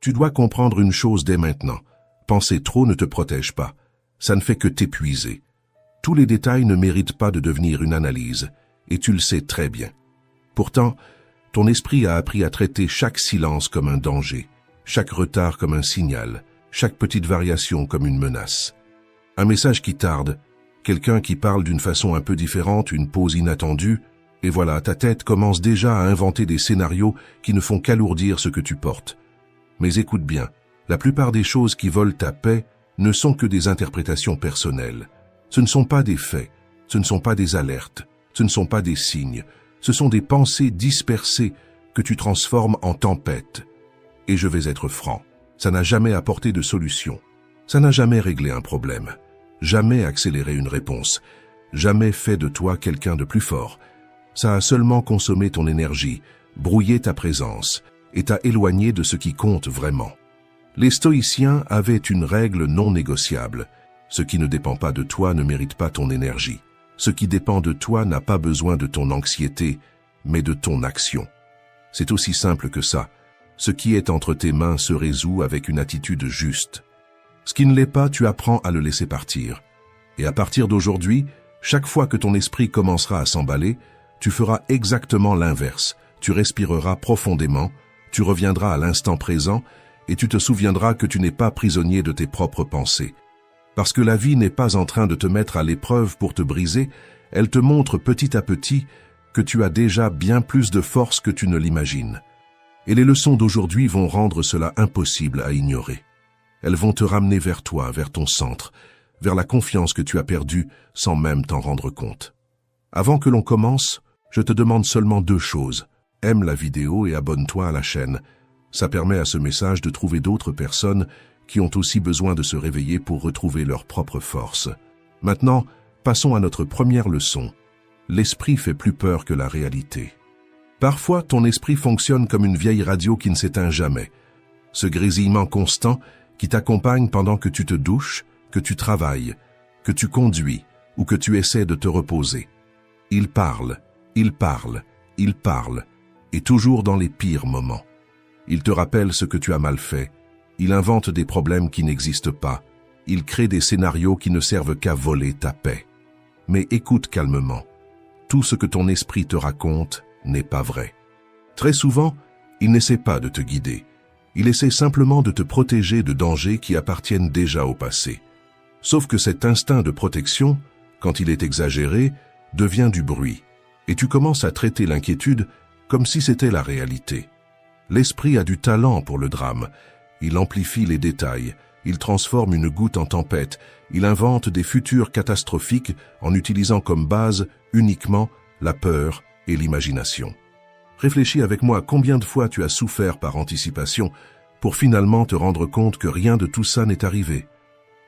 Tu dois comprendre une chose dès maintenant. Penser trop ne te protège pas. Ça ne fait que t'épuiser. Tous les détails ne méritent pas de devenir une analyse, et tu le sais très bien. Pourtant, ton esprit a appris à traiter chaque silence comme un danger, chaque retard comme un signal, chaque petite variation comme une menace. Un message qui tarde, quelqu'un qui parle d'une façon un peu différente, une pause inattendue, et voilà, ta tête commence déjà à inventer des scénarios qui ne font qu'alourdir ce que tu portes. Mais écoute bien, la plupart des choses qui volent ta paix ne sont que des interprétations personnelles. Ce ne sont pas des faits, ce ne sont pas des alertes, ce ne sont pas des signes, ce sont des pensées dispersées que tu transformes en tempêtes. Et je vais être franc, ça n'a jamais apporté de solution, ça n'a jamais réglé un problème, jamais accéléré une réponse, jamais fait de toi quelqu'un de plus fort. Ça a seulement consommé ton énergie, brouillé ta présence et t'a éloigné de ce qui compte vraiment. Les stoïciens avaient une règle non négociable. Ce qui ne dépend pas de toi ne mérite pas ton énergie. Ce qui dépend de toi n'a pas besoin de ton anxiété, mais de ton action. C'est aussi simple que ça. Ce qui est entre tes mains se résout avec une attitude juste. Ce qui ne l'est pas, tu apprends à le laisser partir. Et à partir d'aujourd'hui, chaque fois que ton esprit commencera à s'emballer, tu feras exactement l'inverse. Tu respireras profondément, tu reviendras à l'instant présent et tu te souviendras que tu n'es pas prisonnier de tes propres pensées. Parce que la vie n'est pas en train de te mettre à l'épreuve pour te briser, elle te montre petit à petit que tu as déjà bien plus de force que tu ne l'imagines. Et les leçons d'aujourd'hui vont rendre cela impossible à ignorer. Elles vont te ramener vers toi, vers ton centre, vers la confiance que tu as perdue sans même t'en rendre compte. Avant que l'on commence, je te demande seulement 2 choses. Aime la vidéo et abonne-toi à la chaîne. Ça permet à ce message de trouver d'autres personnes qui ont aussi besoin de se réveiller pour retrouver leur propre force. Maintenant, passons à notre première leçon. L'esprit fait plus peur que la réalité. Parfois, ton esprit fonctionne comme une vieille radio qui ne s'éteint jamais. Ce grésillement constant qui t'accompagne pendant que tu te douches, que tu travailles, que tu conduis ou que tu essaies de te reposer. Il parle, il parle, il parle, et toujours dans les pires moments. Il te rappelle ce que tu as mal fait. Il invente des problèmes qui n'existent pas. Il crée des scénarios qui ne servent qu'à voler ta paix. Mais écoute calmement. Tout ce que ton esprit te raconte n'est pas vrai. Très souvent, il n'essaie pas de te guider. Il essaie simplement de te protéger de dangers qui appartiennent déjà au passé. Sauf que cet instinct de protection, quand il est exagéré, devient du bruit. Et tu commences à traiter l'inquiétude comme si c'était la réalité. L'esprit a du talent pour le drame. Il amplifie les détails, il transforme une goutte en tempête, il invente des futurs catastrophiques en utilisant comme base uniquement la peur et l'imagination. Réfléchis avec moi combien de fois tu as souffert par anticipation pour finalement te rendre compte que rien de tout ça n'est arrivé.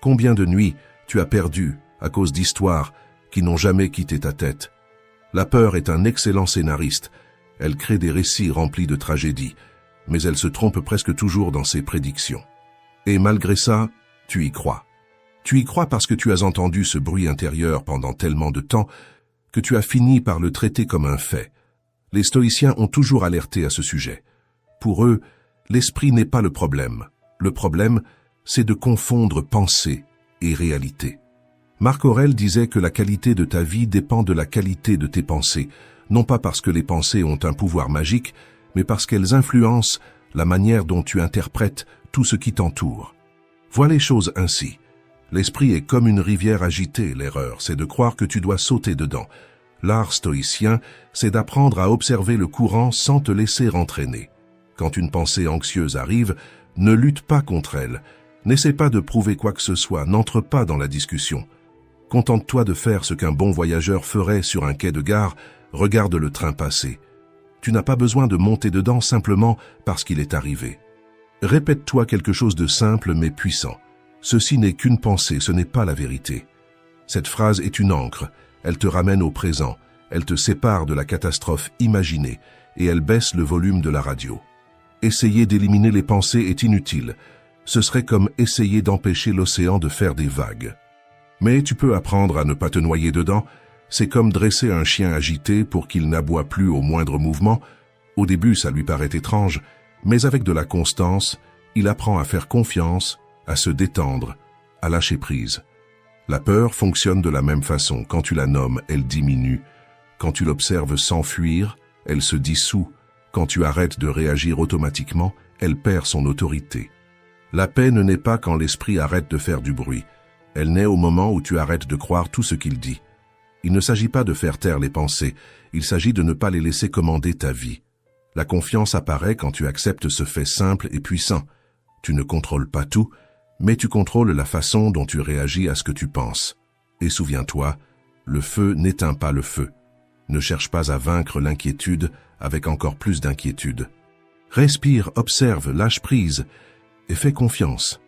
Combien de nuits tu as perdu à cause d'histoires qui n'ont jamais quitté ta tête. La peur est un excellent scénariste. Elle crée des récits remplis de tragédies, mais elle se trompe presque toujours dans ses prédictions. Et malgré ça, tu y crois. Tu y crois parce que tu as entendu ce bruit intérieur pendant tellement de temps que tu as fini par le traiter comme un fait. Les stoïciens ont toujours alerté à ce sujet. Pour eux, l'esprit n'est pas le problème. Le problème, c'est de confondre pensée et réalité. Marc Aurèle disait que la qualité de ta vie dépend de la qualité de tes pensées, non pas parce que les pensées ont un pouvoir magique, mais parce qu'elles influencent la manière dont tu interprètes tout ce qui t'entoure. Vois les choses ainsi. L'esprit est comme une rivière agitée, l'erreur, c'est de croire que tu dois sauter dedans. L'art stoïcien, c'est d'apprendre à observer le courant sans te laisser entraîner. Quand une pensée anxieuse arrive, ne lutte pas contre elle. N'essaie pas de prouver quoi que ce soit, n'entre pas dans la discussion. Contente-toi de faire ce qu'un bon voyageur ferait sur un quai de gare, regarde le train passer. Tu n'as pas besoin de monter dedans simplement parce qu'il est arrivé. Répète-toi quelque chose de simple mais puissant. Ceci n'est qu'une pensée, ce n'est pas la vérité. Cette phrase est une ancre, elle te ramène au présent, elle te sépare de la catastrophe imaginée et elle baisse le volume de la radio. Essayer d'éliminer les pensées est inutile. Ce serait comme essayer d'empêcher l'océan de faire des vagues. Mais tu peux apprendre à ne pas te noyer dedans. C'est comme dresser un chien agité pour qu'il n'aboie plus au moindre mouvement. Au début, ça lui paraît étrange, mais avec de la constance, Il apprend à faire confiance, à se détendre, à lâcher prise. La peur fonctionne de la même façon. Quand tu la nommes, elle diminue. Quand tu l'observes s'enfuir, elle se dissout. Quand tu arrêtes de réagir automatiquement, elle perd son autorité. La paix ne naît pas quand l'esprit arrête de faire du bruit. Elle naît au moment où tu arrêtes de croire tout ce qu'il dit. Il ne s'agit pas de faire taire les pensées, il s'agit de ne pas les laisser commander ta vie. La confiance apparaît quand tu acceptes ce fait simple et puissant. Tu ne contrôles pas tout, mais tu contrôles la façon dont tu réagis à ce que tu penses. Et souviens-toi, le feu n'éteint pas le feu. Ne cherche pas à vaincre l'inquiétude avec encore plus d'inquiétude. Respire, observe, lâche prise et fais confiance.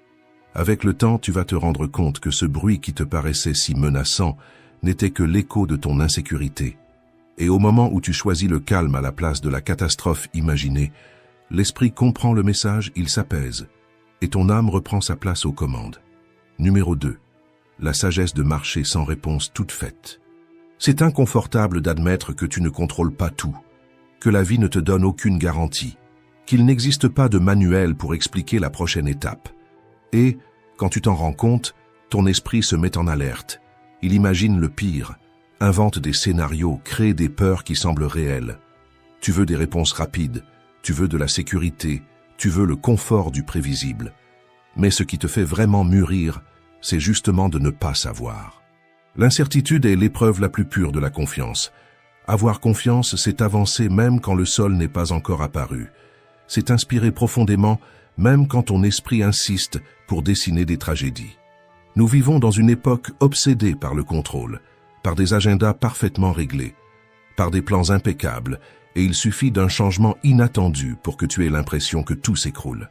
Avec le temps, tu vas te rendre compte que ce bruit qui te paraissait si menaçant n'était que l'écho de ton insécurité. Et au moment où tu choisis le calme à la place de la catastrophe imaginée, l'esprit comprend le message, il s'apaise, et ton âme reprend sa place aux commandes. Numéro 2. La sagesse de marcher sans réponse toute faite. C'est inconfortable d'admettre que tu ne contrôles pas tout, que la vie ne te donne aucune garantie, qu'il n'existe pas de manuel pour expliquer la prochaine étape. Et, quand tu t'en rends compte, ton esprit se met en alerte. Il imagine le pire, invente des scénarios, crée des peurs qui semblent réelles. Tu veux des réponses rapides, tu veux de la sécurité, tu veux le confort du prévisible. Mais ce qui te fait vraiment mûrir, c'est justement de ne pas savoir. L'incertitude est l'épreuve la plus pure de la confiance. Avoir confiance, c'est avancer même quand le sol n'est pas encore apparu. C'est inspirer profondément, même quand ton esprit insiste pour dessiner des tragédies. Nous vivons dans une époque obsédée par le contrôle, par des agendas parfaitement réglés, par des plans impeccables, et il suffit d'un changement inattendu pour que tu aies l'impression que tout s'écroule.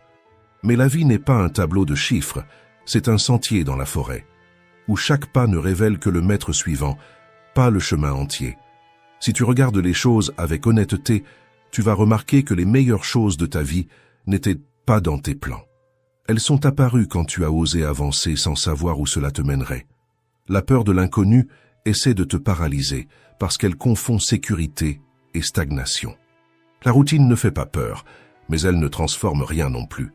Mais la vie n'est pas un tableau de chiffres, c'est un sentier dans la forêt, où chaque pas ne révèle que le mètre suivant, pas le chemin entier. Si tu regardes les choses avec honnêteté, tu vas remarquer que les meilleures choses de ta vie n'étaient pas dans tes plans. Elles sont apparues quand tu as osé avancer sans savoir où cela te mènerait. La peur de l'inconnu essaie de te paralyser parce qu'elle confond sécurité et stagnation. La routine ne fait pas peur, mais elle ne transforme rien non plus.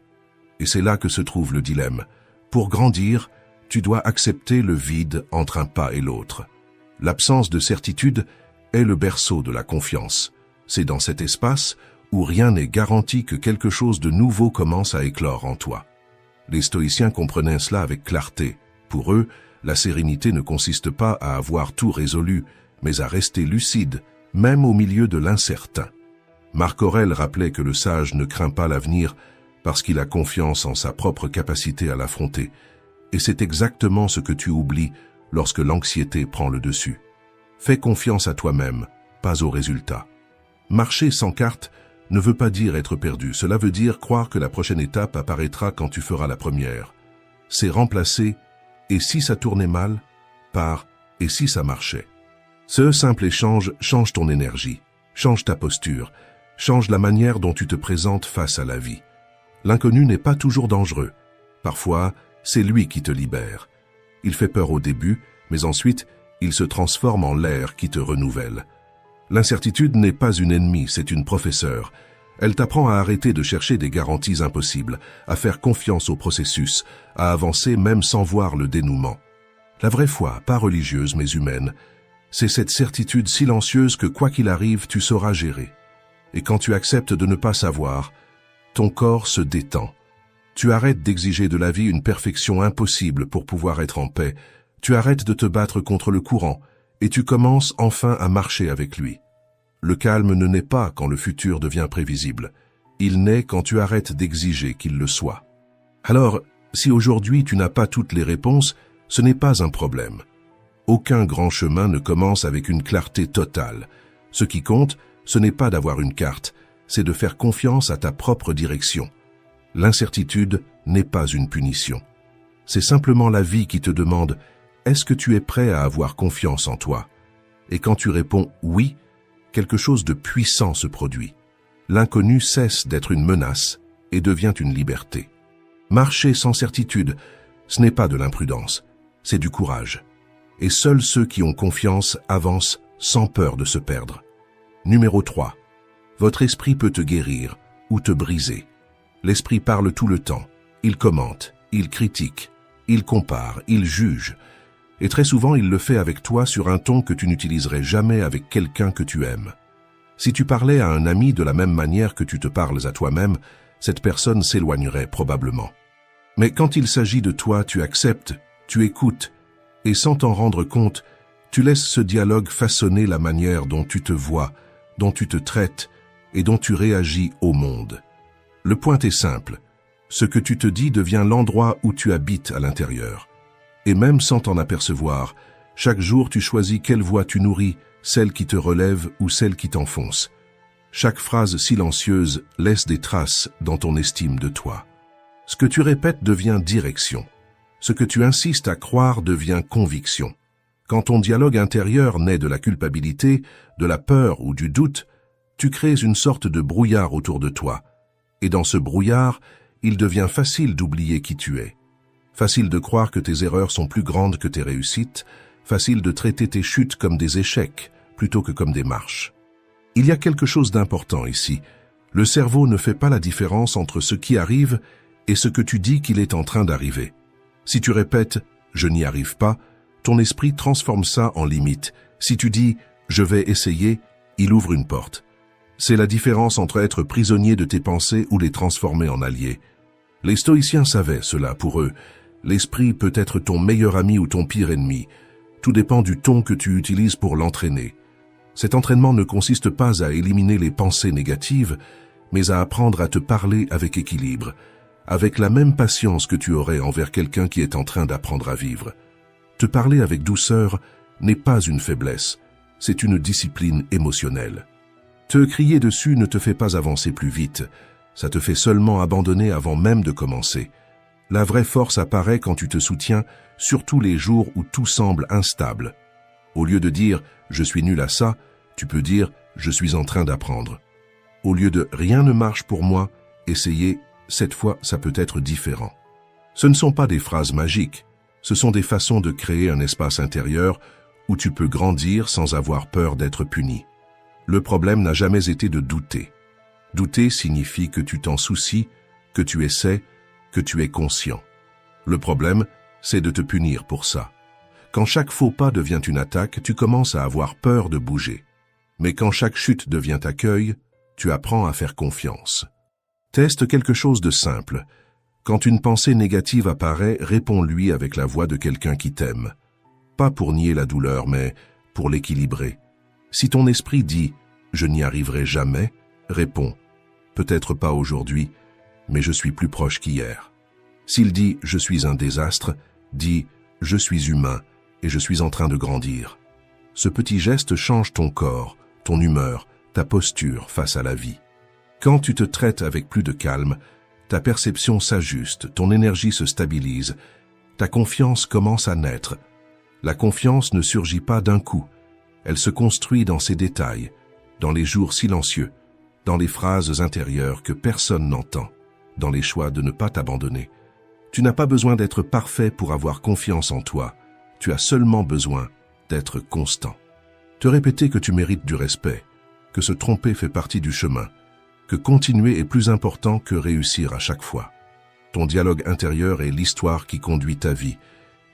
Et c'est là que se trouve le dilemme. Pour grandir, tu dois accepter le vide entre un pas et l'autre. L'absence de certitude est le berceau de la confiance. C'est dans cet espace où rien n'est garanti que quelque chose de nouveau commence à éclore en toi. Les stoïciens comprenaient cela avec clarté. Pour eux, la sérénité ne consiste pas à avoir tout résolu, mais à rester lucide, même au milieu de l'incertain. Marc Aurèle rappelait que le sage ne craint pas l'avenir parce qu'il a confiance en sa propre capacité à l'affronter. Et c'est exactement ce que tu oublies lorsque l'anxiété prend le dessus. Fais confiance à toi-même, pas aux résultats. Marcher sans carte ne veut pas dire être perdu. Cela veut dire croire que la prochaine étape apparaîtra quand tu feras la première. C'est remplacer « et si ça tournait mal » par « et si ça marchait ». Ce simple échange change ton énergie, change ta posture, change la manière dont tu te présentes face à la vie. L'inconnu n'est pas toujours dangereux. Parfois, c'est lui qui te libère. Il fait peur au début, mais ensuite, il se transforme en l'air qui te renouvelle. L'incertitude n'est pas une ennemie, c'est une professeure. Elle t'apprend à arrêter de chercher des garanties impossibles, à faire confiance au processus, à avancer même sans voir le dénouement. La vraie foi, pas religieuse mais humaine, c'est cette certitude silencieuse que quoi qu'il arrive, tu sauras gérer. Et quand tu acceptes de ne pas savoir, ton corps se détend. Tu arrêtes d'exiger de la vie une perfection impossible pour pouvoir être en paix. Tu arrêtes de te battre contre le courant et tu commences enfin à marcher avec lui. Le calme ne naît pas quand le futur devient prévisible. Il naît quand tu arrêtes d'exiger qu'il le soit. Alors, si aujourd'hui tu n'as pas toutes les réponses, ce n'est pas un problème. Aucun grand chemin ne commence avec une clarté totale. Ce qui compte, ce n'est pas d'avoir une carte, c'est de faire confiance à ta propre direction. L'incertitude n'est pas une punition. C'est simplement la vie qui te demande « Est-ce que tu es prêt à avoir confiance en toi ?» Et quand tu réponds « Oui », quelque chose de puissant se produit. L'inconnu cesse d'être une menace et devient une liberté. Marcher sans certitude, ce n'est pas de l'imprudence, c'est du courage. Et seuls ceux qui ont confiance avancent sans peur de se perdre. Numéro 3. Votre esprit peut te guérir ou te briser. L'esprit parle tout le temps. Il commente, il critique, il compare, il juge. Et très souvent, il le fait avec toi sur un ton que tu n'utiliserais jamais avec quelqu'un que tu aimes. Si tu parlais à un ami de la même manière que tu te parles à toi-même, cette personne s'éloignerait probablement. Mais quand il s'agit de toi, tu acceptes, tu écoutes, et sans t'en rendre compte, tu laisses ce dialogue façonner la manière dont tu te vois, dont tu te traites et dont tu réagis au monde. Le point est simple. Ce que tu te dis devient l'endroit où tu habites à l'intérieur. Et même sans t'en apercevoir, chaque jour tu choisis quelle voix tu nourris, celle qui te relève ou celle qui t'enfonce. Chaque phrase silencieuse laisse des traces dans ton estime de toi. Ce que tu répètes devient direction. Ce que tu insistes à croire devient conviction. Quand ton dialogue intérieur naît de la culpabilité, de la peur ou du doute, tu crées une sorte de brouillard autour de toi. Et dans ce brouillard, il devient facile d'oublier qui tu es. Facile de croire que tes erreurs sont plus grandes que tes réussites, facile de traiter tes chutes comme des échecs plutôt que comme des marches. Il y a quelque chose d'important ici. Le cerveau ne fait pas la différence entre ce qui arrive et ce que tu dis qu'il est en train d'arriver. Si tu répètes « je n'y arrive pas », ton esprit transforme ça en limite. Si tu dis « je vais essayer », il ouvre une porte. C'est la différence entre être prisonnier de tes pensées ou les transformer en alliés. Les stoïciens savaient cela pour eux. L'esprit peut être ton meilleur ami ou ton pire ennemi. Tout dépend du ton que tu utilises pour l'entraîner. Cet entraînement ne consiste pas à éliminer les pensées négatives, mais à apprendre à te parler avec équilibre, avec la même patience que tu aurais envers quelqu'un qui est en train d'apprendre à vivre. Te parler avec douceur n'est pas une faiblesse, c'est une discipline émotionnelle. Te crier dessus ne te fait pas avancer plus vite, ça te fait seulement abandonner avant même de commencer. La vraie force apparaît quand tu te soutiens, surtout les jours où tout semble instable. Au lieu de dire « je suis nul à ça », tu peux dire « je suis en train d'apprendre ». Au lieu de « rien ne marche pour moi », essayez « cette fois ça peut être différent ». Ce ne sont pas des phrases magiques, ce sont des façons de créer un espace intérieur où tu peux grandir sans avoir peur d'être puni. Le problème n'a jamais été de douter. Douter signifie que tu t'en soucies, que tu essaies, que tu es conscient. Le problème, c'est de te punir pour ça. Quand chaque faux pas devient une attaque, tu commences à avoir peur de bouger. Mais quand chaque chute devient accueil, tu apprends à faire confiance. Teste quelque chose de simple. Quand une pensée négative apparaît, réponds-lui avec la voix de quelqu'un qui t'aime. Pas pour nier la douleur, mais pour l'équilibrer. Si ton esprit dit « je n'y arriverai jamais », réponds « peut-être pas aujourd'hui, mais je suis plus proche qu'hier ». S'il dit « je suis un désastre », dis « je suis humain et je suis en train de grandir ». Ce petit geste change ton corps, ton humeur, ta posture face à la vie. Quand tu te traites avec plus de calme, ta perception s'ajuste, ton énergie se stabilise, ta confiance commence à naître. La confiance ne surgit pas d'un coup, elle se construit dans ses détails, dans les jours silencieux, dans les phrases intérieures que personne n'entend, dans les choix de ne pas t'abandonner. Tu n'as pas besoin d'être parfait pour avoir confiance en toi, tu as seulement besoin d'être constant. Te répéter que tu mérites du respect, que se tromper fait partie du chemin, que continuer est plus important que réussir à chaque fois. Ton dialogue intérieur est l'histoire qui conduit ta vie,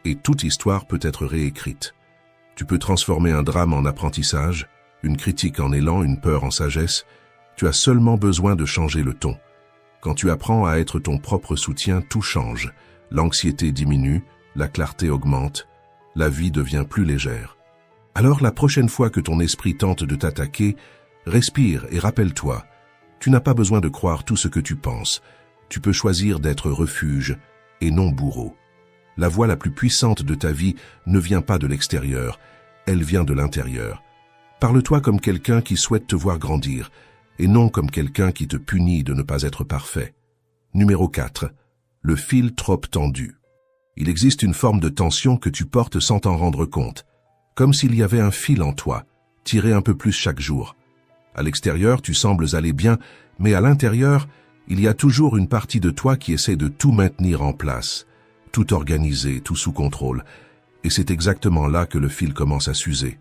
et toute histoire peut être réécrite. Tu peux transformer un drame en apprentissage, une critique en élan, une peur en sagesse. Tu as seulement besoin de changer le ton. Quand tu apprends à être ton propre soutien, tout change. L'anxiété diminue, la clarté augmente, la vie devient plus légère. Alors la prochaine fois que ton esprit tente de t'attaquer, respire et rappelle-toi, tu n'as pas besoin de croire tout ce que tu penses. Tu peux choisir d'être refuge et non bourreau. La voix la plus puissante de ta vie ne vient pas de l'extérieur, elle vient de l'intérieur. Parle-toi comme quelqu'un qui souhaite te voir grandir, et non comme quelqu'un qui te punit de ne pas être parfait. Numéro 4. Le fil trop tendu. Il existe une forme de tension que tu portes sans t'en rendre compte, comme s'il y avait un fil en toi, tiré un peu plus chaque jour. À l'extérieur, tu sembles aller bien, mais à l'intérieur, il y a toujours une partie de toi qui essaie de tout maintenir en place, tout organiser, tout sous contrôle. Et c'est exactement là que le fil commence à s'user.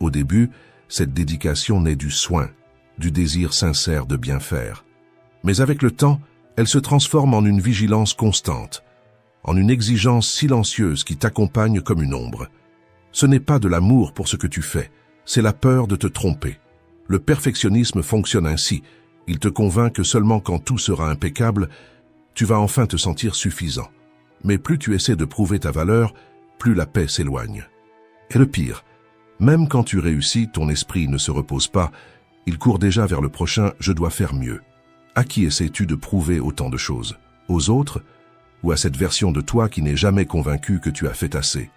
Au début, cette dédication naît du soin, du désir sincère de bien faire. Mais avec le temps, Elle se transforme en une vigilance constante, en une exigence silencieuse qui t'accompagne comme une ombre. Ce n'est pas de l'amour pour ce que tu fais, c'est la peur de te tromper. Le perfectionnisme fonctionne ainsi. Il te convainc que seulement quand tout sera impeccable, tu vas enfin te sentir suffisant. Mais plus tu essaies de prouver ta valeur, plus la paix s'éloigne. Et le pire, même quand tu réussis, ton esprit ne se repose pas, il court déjà vers le prochain « je dois faire mieux ». À qui essaies-tu de prouver autant de choses? Aux autres? Ou à cette version de toi qui n'est jamais convaincue que tu as fait assez?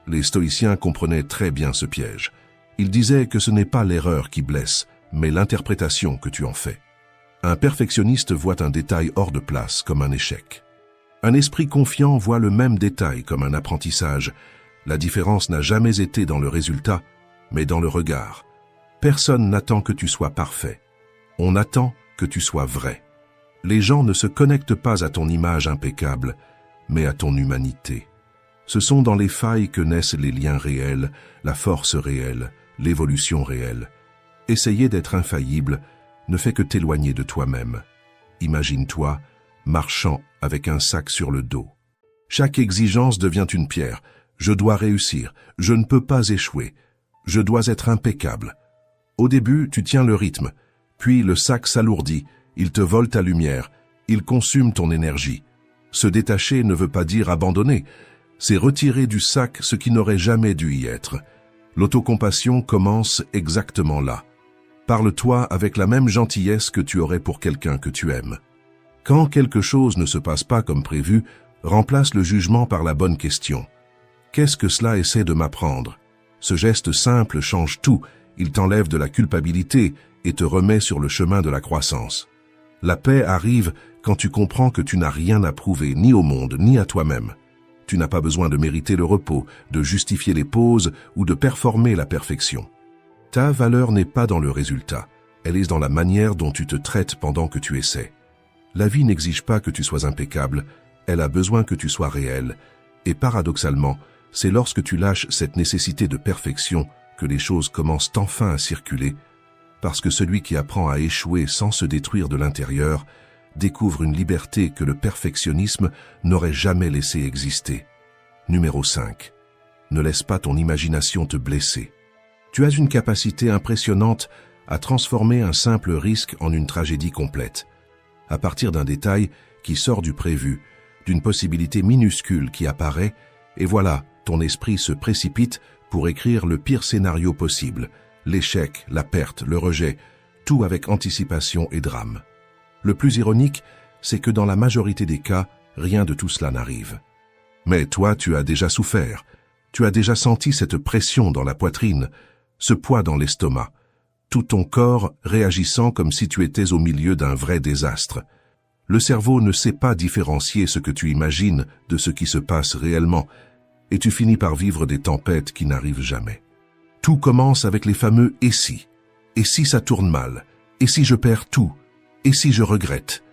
Les stoïciens comprenaient très bien ce piège. Ils disaient que ce n'est pas l'erreur qui blesse, mais l'interprétation que tu en fais. Un perfectionniste voit un détail hors de place comme un échec. Un esprit confiant voit le même détail comme un apprentissage. La différence n'a jamais été dans le résultat, mais dans le regard. Personne n'attend que tu sois parfait. On attend que tu sois vrai. Les gens ne se connectent pas à ton image impeccable, mais à ton humanité. Ce sont dans les failles que naissent les liens réels, la force réelle, l'évolution réelle. Essayer d'être infaillible ne fait que t'éloigner de toi-même. Imagine-toi marchant avec un sac sur le dos. Chaque exigence devient une pierre. Je dois réussir, je ne peux pas échouer, je dois être impeccable. Au début, tu tiens le rythme, puis le sac s'alourdit, il te vole ta lumière, il consume ton énergie. Se détacher ne veut pas dire abandonner, c'est retirer du sac ce qui n'aurait jamais dû y être. L'autocompassion commence exactement là. Parle-toi avec la même gentillesse que tu aurais pour quelqu'un que tu aimes. Quand quelque chose ne se passe pas comme prévu, remplace le jugement par la bonne question. Qu'est-ce que cela essaie de m'apprendre? Ce geste simple change tout, il t'enlève de la culpabilité et te remet sur le chemin de la croissance. La paix arrive quand tu comprends que tu n'as rien à prouver ni au monde ni à toi-même. Tu n'as pas besoin de mériter le repos, de justifier les pauses ou de performer la perfection. Ta valeur n'est pas dans le résultat, elle est dans la manière dont tu te traites pendant que tu essaies. La vie n'exige pas que tu sois impeccable, elle a besoin que tu sois réel. Et paradoxalement, c'est lorsque tu lâches cette nécessité de perfection que les choses commencent enfin à circuler, parce que celui qui apprend à échouer sans se détruire de l'intérieur découvre une liberté que le perfectionnisme n'aurait jamais laissé exister. Numéro 5. Ne laisse pas ton imagination te blesser. Tu as une capacité impressionnante à transformer un simple risque en une tragédie complète. À partir d'un détail qui sort du prévu, d'une possibilité minuscule qui apparaît, et voilà, ton esprit se précipite pour écrire le pire scénario possible, l'échec, la perte, le rejet, tout avec anticipation et drame. Le plus ironique, c'est que dans la majorité des cas, rien de tout cela n'arrive. Mais toi, tu as déjà souffert, tu as déjà senti cette pression dans la poitrine, ce poids dans l'estomac, tout ton corps réagissant comme si tu étais au milieu d'un vrai désastre. Le cerveau ne sait pas différencier ce que tu imagines de ce qui se passe réellement, et tu finis par vivre des tempêtes qui n'arrivent jamais. Tout commence avec les fameux « et si ». Et si ça tourne mal? Et si je perds tout? Et si je regrette?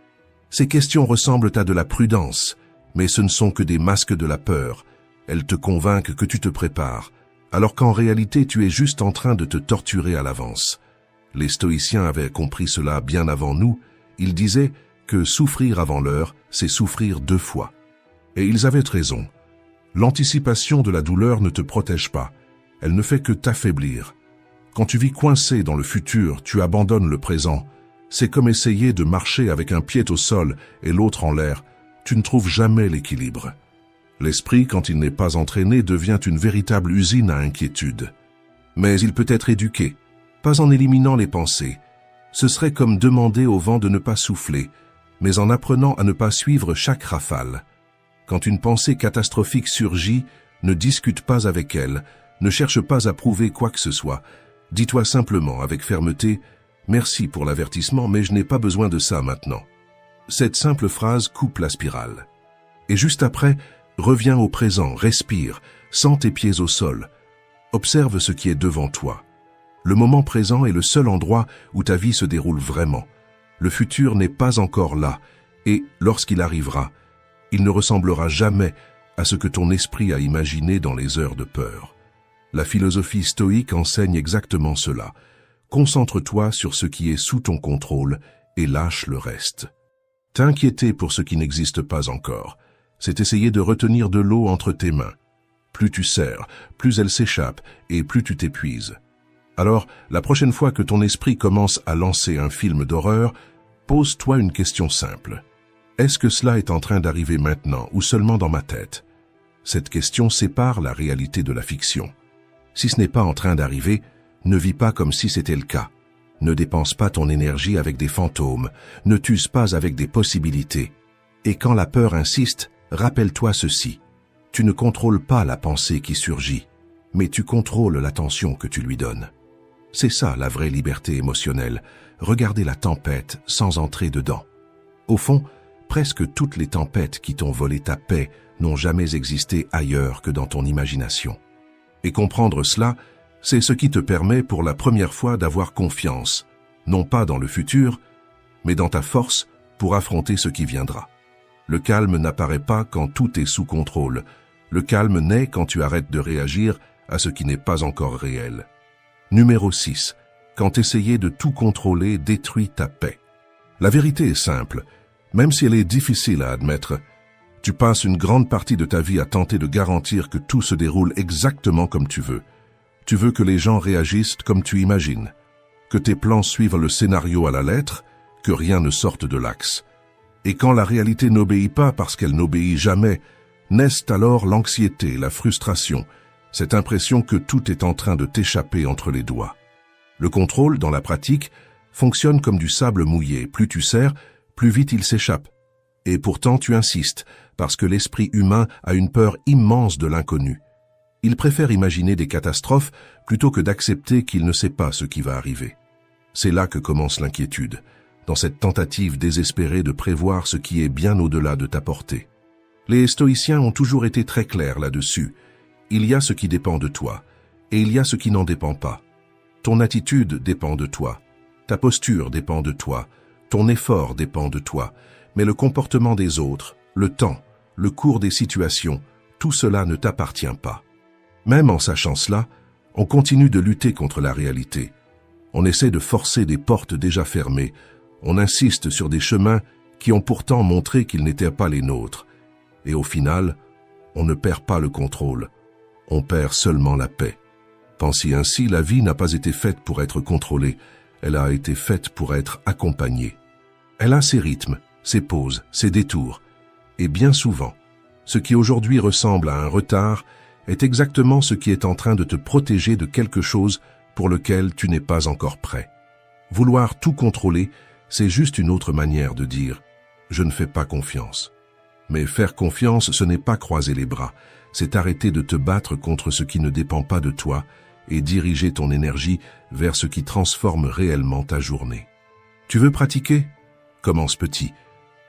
Ces questions ressemblent à de la prudence, mais ce ne sont que des masques de la peur. Elles te convainquent que tu te prépares, alors qu'en réalité tu es juste en train de te torturer à l'avance. Les stoïciens avaient compris cela bien avant nous. Ils disaient que souffrir avant l'heure, c'est souffrir 2 fois. Et ils avaient raison. L'anticipation de la douleur ne te protège pas. Elle ne fait que t'affaiblir. Quand tu vis coincé dans le futur, tu abandonnes le présent. C'est comme essayer de marcher avec un pied au sol et l'autre en l'air. Tu ne trouves jamais l'équilibre. L'esprit, quand il n'est pas entraîné, devient une véritable usine à inquiétude. Mais il peut être éduqué, pas en éliminant les pensées. Ce serait comme demander au vent de ne pas souffler, mais en apprenant à ne pas suivre chaque rafale. Quand une pensée catastrophique surgit, ne discute pas avec elle, ne cherche pas à prouver quoi que ce soit. Dis-toi simplement avec fermeté « Merci pour l'avertissement, mais je n'ai pas besoin de ça maintenant ». Cette simple phrase coupe la spirale. Et juste après, reviens au présent, respire, sens tes pieds au sol. Observe ce qui est devant toi. Le moment présent est le seul endroit où ta vie se déroule vraiment. Le futur n'est pas encore là, et lorsqu'il arrivera, il ne ressemblera jamais à ce que ton esprit a imaginé dans les heures de peur. La philosophie stoïque enseigne exactement cela. Concentre-toi sur ce qui est sous ton contrôle et lâche le reste. T'inquiéter pour ce qui n'existe pas encore, c'est essayer de retenir de l'eau entre tes mains. Plus tu serres, plus elle s'échappe et plus tu t'épuises. Alors, la prochaine fois que ton esprit commence à lancer un film d'horreur, pose-toi une question simple. Est-ce que cela est en train d'arriver maintenant ou seulement dans ma tête? Cette question sépare la réalité de la fiction. Si ce n'est pas en train d'arriver, ne vis pas comme si c'était le cas. Ne dépense pas ton énergie avec des fantômes, ne t'use pas avec des possibilités. Et quand la peur insiste, rappelle-toi ceci. Tu ne contrôles pas la pensée qui surgit, mais tu contrôles l'attention que tu lui donnes. C'est ça la vraie liberté émotionnelle, regarder la tempête sans entrer dedans. Au fond, presque toutes les tempêtes qui t'ont volé ta paix n'ont jamais existé ailleurs que dans ton imagination. Et comprendre cela, c'est ce qui te permet pour la première fois d'avoir confiance, non pas dans le futur, mais dans ta force pour affronter ce qui viendra. Le calme n'apparaît pas quand tout est sous contrôle. Le calme naît quand tu arrêtes de réagir à ce qui n'est pas encore réel. Numéro 6. Quand essayer de tout contrôler détruit ta paix. La vérité est simple, même si elle est difficile à admettre. Tu passes une grande partie de ta vie à tenter de garantir que tout se déroule exactement comme tu veux. Tu veux que les gens réagissent comme tu imagines, que tes plans suivent le scénario à la lettre, que rien ne sorte de l'axe. Et quand la réalité n'obéit pas parce qu'elle n'obéit jamais, naissent alors l'anxiété, la frustration, cette impression que tout est en train de t'échapper entre les doigts. Le contrôle, dans la pratique, fonctionne comme du sable mouillé. Plus tu serres, plus vite il s'échappe. Et pourtant tu insistes, parce que l'esprit humain a une peur immense de l'inconnu. Il préfère imaginer des catastrophes plutôt que d'accepter qu'il ne sait pas ce qui va arriver. C'est là que commence l'inquiétude, dans cette tentative désespérée de prévoir ce qui est bien au-delà de ta portée. Les stoïciens ont toujours été très clairs là-dessus. Il y a ce qui dépend de toi, et il y a ce qui n'en dépend pas. Ton attitude dépend de toi, ta posture dépend de toi, ton effort dépend de toi, mais le comportement des autres, le temps, le cours des situations, tout cela ne t'appartient pas. Même en sachant cela, on continue de lutter contre la réalité. On essaie de forcer des portes déjà fermées. On insiste sur des chemins qui ont pourtant montré qu'ils n'étaient pas les nôtres. Et au final, on ne perd pas le contrôle. On perd seulement la paix. Pensez ainsi, la vie n'a pas été faite pour être contrôlée. Elle a été faite pour être accompagnée. Elle a ses rythmes, ses pauses, ses détours. Et bien souvent, ce qui aujourd'hui ressemble à un retard est exactement ce qui est en train de te protéger de quelque chose pour lequel tu n'es pas encore prêt. Vouloir tout contrôler, c'est juste une autre manière de dire « je ne fais pas confiance ». Mais faire confiance, ce n'est pas croiser les bras, c'est arrêter de te battre contre ce qui ne dépend pas de toi et diriger ton énergie vers ce qui transforme réellement ta journée. Tu veux pratiquer? Commence petit.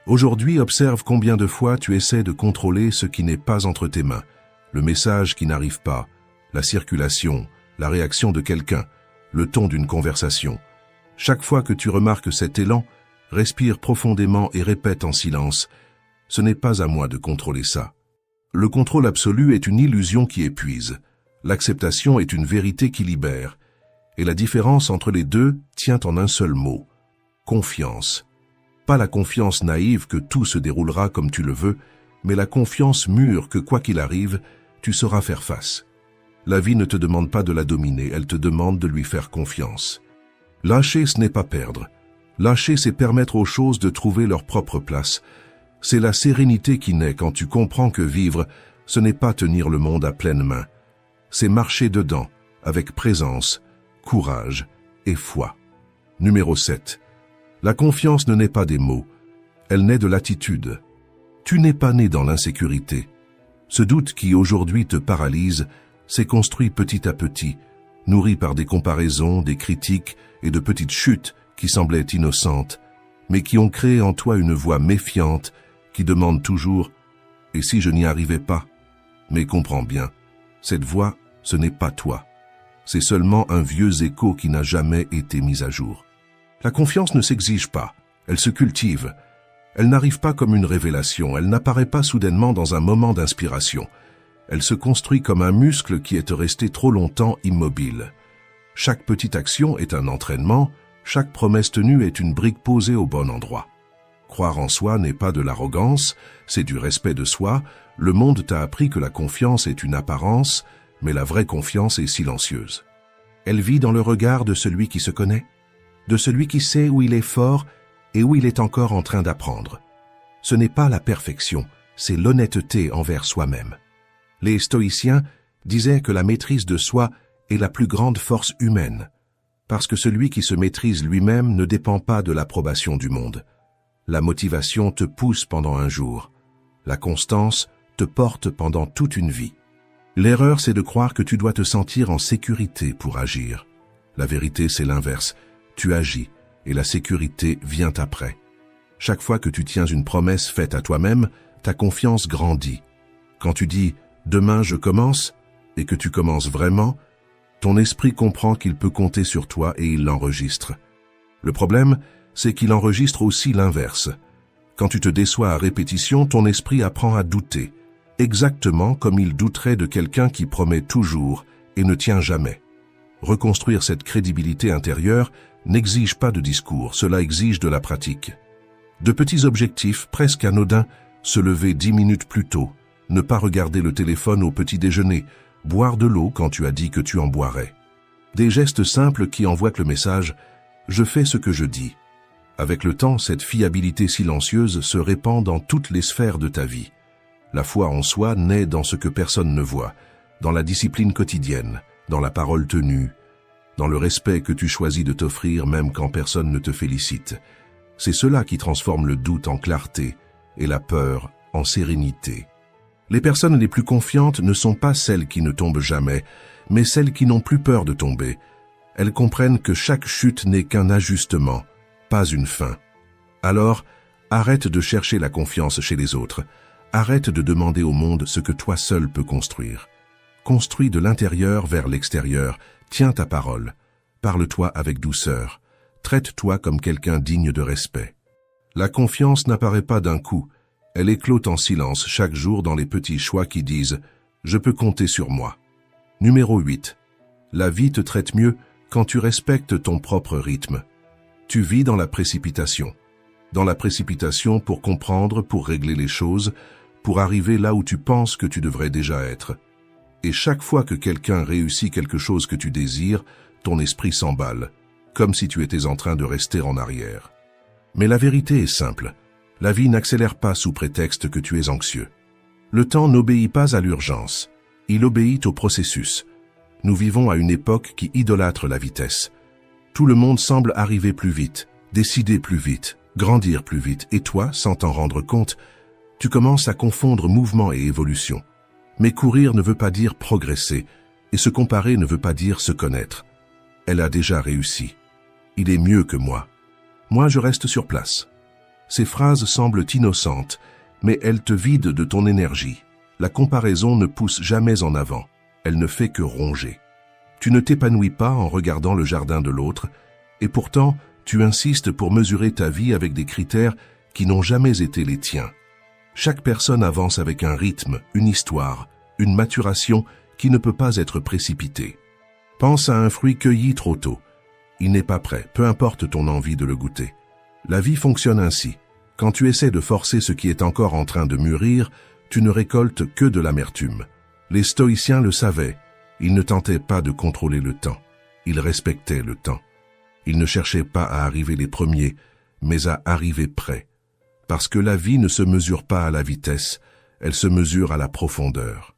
Aujourd'hui, observe combien de fois tu essaies de contrôler ce qui n'est pas entre tes mains. Le message qui n'arrive pas, la circulation, la réaction de quelqu'un, le ton d'une conversation. Chaque fois que tu remarques cet élan, respire profondément et répète en silence « Ce n'est pas à moi de contrôler ça ». Le contrôle absolu est une illusion qui épuise. L'acceptation est une vérité qui libère. Et la différence entre les deux tient en un seul mot – confiance. Pas la confiance naïve que tout se déroulera comme tu le veux, mais la confiance mûre que quoi qu'il arrive, tu sauras faire face. La vie ne te demande pas de la dominer, elle te demande de lui faire confiance. Lâcher, ce n'est pas perdre. Lâcher, c'est permettre aux choses de trouver leur propre place. C'est la sérénité qui naît quand tu comprends que vivre, ce n'est pas tenir le monde à pleine main. C'est marcher dedans, avec présence, courage et foi. Numéro 7. La confiance ne naît pas des mots, elle naît de l'attitude. Tu n'es pas né dans l'insécurité. Ce doute qui aujourd'hui te paralyse s'est construit petit à petit, nourri par des comparaisons, des critiques et de petites chutes qui semblaient innocentes, mais qui ont créé en toi une voix méfiante qui demande toujours « Et si je n'y arrivais pas ?» Mais comprends bien, cette voix, ce n'est pas toi. C'est seulement un vieux écho qui n'a jamais été mis à jour. La confiance ne s'exige pas, elle se cultive. Elle n'arrive pas comme une révélation, elle n'apparaît pas soudainement dans un moment d'inspiration. Elle se construit comme un muscle qui est resté trop longtemps immobile. Chaque petite action est un entraînement, chaque promesse tenue est une brique posée au bon endroit. Croire en soi n'est pas de l'arrogance, c'est du respect de soi. Le monde t'a appris que la confiance est une apparence, mais la vraie confiance est silencieuse. Elle vit dans le regard de celui qui se connaît, de celui qui sait où il est fort et où il est encore en train d'apprendre. Ce n'est pas la perfection, c'est l'honnêteté envers soi-même. Les stoïciens disaient que la maîtrise de soi est la plus grande force humaine, parce que celui qui se maîtrise lui-même ne dépend pas de l'approbation du monde. La motivation te pousse pendant un jour. La constance te porte pendant toute une vie. L'erreur, c'est de croire que tu dois te sentir en sécurité pour agir. La vérité, c'est l'inverse. Tu agis et la sécurité vient après. Chaque fois que tu tiens une promesse faite à toi-même, ta confiance grandit. Quand tu dis « demain je commence » et que tu commences vraiment, ton esprit comprend qu'il peut compter sur toi et il l'enregistre. Le problème, c'est qu'il enregistre aussi l'inverse. Quand tu te déçois à répétition, ton esprit apprend à douter, exactement comme il douterait de quelqu'un qui promet toujours et ne tient jamais. Reconstruire cette crédibilité intérieure n'exige pas de discours, cela exige de la pratique. De petits objectifs presque anodins, se lever 10 minutes plus tôt, ne pas regarder le téléphone au petit déjeuner, boire de l'eau quand tu as dit que tu en boirais. Des gestes simples qui envoient le message « je fais ce que je dis ». Avec le temps, cette fiabilité silencieuse se répand dans toutes les sphères de ta vie. La foi en soi naît dans ce que personne ne voit, dans la discipline quotidienne, dans la parole tenue, dans le respect que tu choisis de t'offrir même quand personne ne te félicite. C'est cela qui transforme le doute en clarté et la peur en sérénité. Les personnes les plus confiantes ne sont pas celles qui ne tombent jamais, mais celles qui n'ont plus peur de tomber. Elles comprennent que chaque chute n'est qu'un ajustement, pas une fin. Alors, arrête de chercher la confiance chez les autres. Arrête de demander au monde ce que toi seul peux construire. Construis de l'intérieur vers l'extérieur. Tiens ta parole. Parle-toi avec douceur. Traite-toi comme quelqu'un digne de respect. La confiance n'apparaît pas d'un coup. Elle éclot en silence chaque jour dans les petits choix qui disent « Je peux compter sur moi ». Numéro 8. La vie te traite mieux quand tu respectes ton propre rythme. Tu vis dans la précipitation. Dans la précipitation pour comprendre, pour régler les choses, pour arriver là où tu penses que tu devrais déjà être. Et chaque fois que quelqu'un réussit quelque chose que tu désires, ton esprit s'emballe, comme si tu étais en train de rester en arrière. Mais la vérité est simple. La vie n'accélère pas sous prétexte que tu es anxieux. Le temps n'obéit pas à l'urgence. Il obéit au processus. Nous vivons à une époque qui idolâtre la vitesse. Tout le monde semble arriver plus vite, décider plus vite, grandir plus vite, et toi, sans t'en rendre compte, tu commences à confondre mouvement et évolution. Mais courir ne veut pas dire progresser, et se comparer ne veut pas dire se connaître. Elle a déjà réussi. Il est mieux que moi. Moi, je reste sur place. Ces phrases semblent innocentes, mais elles te vident de ton énergie. La comparaison ne pousse jamais en avant. Elle ne fait que ronger. Tu ne t'épanouis pas en regardant le jardin de l'autre, et pourtant, tu insistes pour mesurer ta vie avec des critères qui n'ont jamais été les tiens. Chaque personne avance avec un rythme, une histoire, une maturation qui ne peut pas être précipitée. Pense à un fruit cueilli trop tôt. Il n'est pas prêt, peu importe ton envie de le goûter. La vie fonctionne ainsi. Quand tu essaies de forcer ce qui est encore en train de mûrir, tu ne récoltes que de l'amertume. Les stoïciens le savaient. Ils ne tentaient pas de contrôler le temps. Ils respectaient le temps. Ils ne cherchaient pas à arriver les premiers, mais à arriver près. Parce que la vie ne se mesure pas à la vitesse, elle se mesure à la profondeur.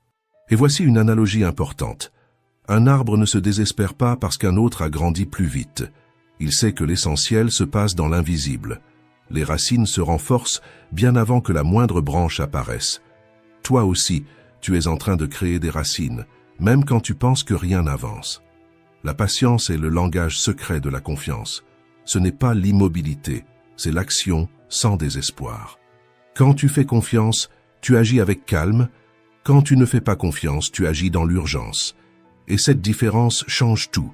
Et voici une analogie importante. Un arbre ne se désespère pas parce qu'un autre a grandi plus vite. Il sait que l'essentiel se passe dans l'invisible. Les racines se renforcent bien avant que la moindre branche apparaisse. Toi aussi, tu es en train de créer des racines, même quand tu penses que rien n'avance. La patience est le langage secret de la confiance. Ce n'est pas l'immobilité, c'est l'action sans désespoir. Quand tu fais confiance, tu agis avec calme. Quand tu ne fais pas confiance, tu agis dans l'urgence. Et cette différence change tout.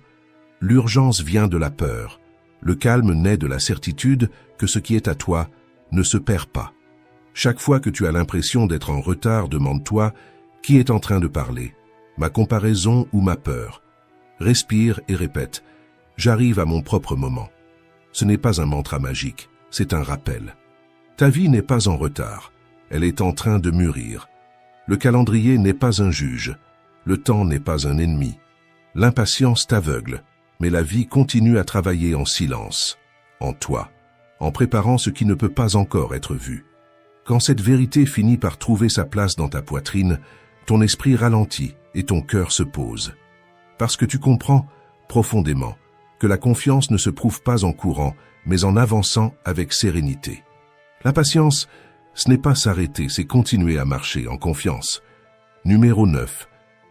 L'urgence vient de la peur. Le calme naît de la certitude que ce qui est à toi ne se perd pas. Chaque fois que tu as l'impression d'être en retard, demande-toi qui est en train de parler, ma comparaison ou ma peur. Respire et répète, j'arrive à mon propre moment. Ce n'est pas un mantra magique, c'est un rappel. Ta vie n'est pas en retard, elle est en train de mûrir. Le calendrier n'est pas un juge, le temps n'est pas un ennemi. L'impatience t'aveugle, mais la vie continue à travailler en silence, en toi, en préparant ce qui ne peut pas encore être vu. Quand cette vérité finit par trouver sa place dans ta poitrine, ton esprit ralentit et ton cœur se pose. Parce que tu comprends, profondément, que la confiance ne se prouve pas en courant, mais en avançant avec sérénité. La patience, ce n'est pas s'arrêter, c'est continuer à marcher en confiance. Numéro 9.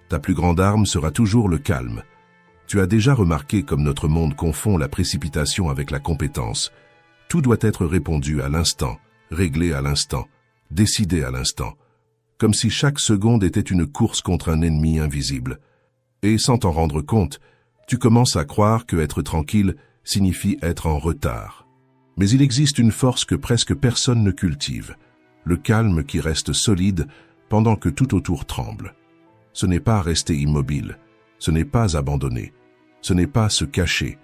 Ta plus grande arme sera toujours le calme. Tu as déjà remarqué comme notre monde confond la précipitation avec la compétence. Tout doit être répondu à l'instant, réglé à l'instant, décidé à l'instant. Comme si chaque seconde était une course contre un ennemi invisible. Et sans t'en rendre compte, tu commences à croire que être tranquille signifie être en retard. Mais il existe une force que presque personne ne cultive. Le calme qui reste solide pendant que tout autour tremble. Ce n'est pas rester immobile, ce n'est pas abandonner, ce n'est pas se cacher.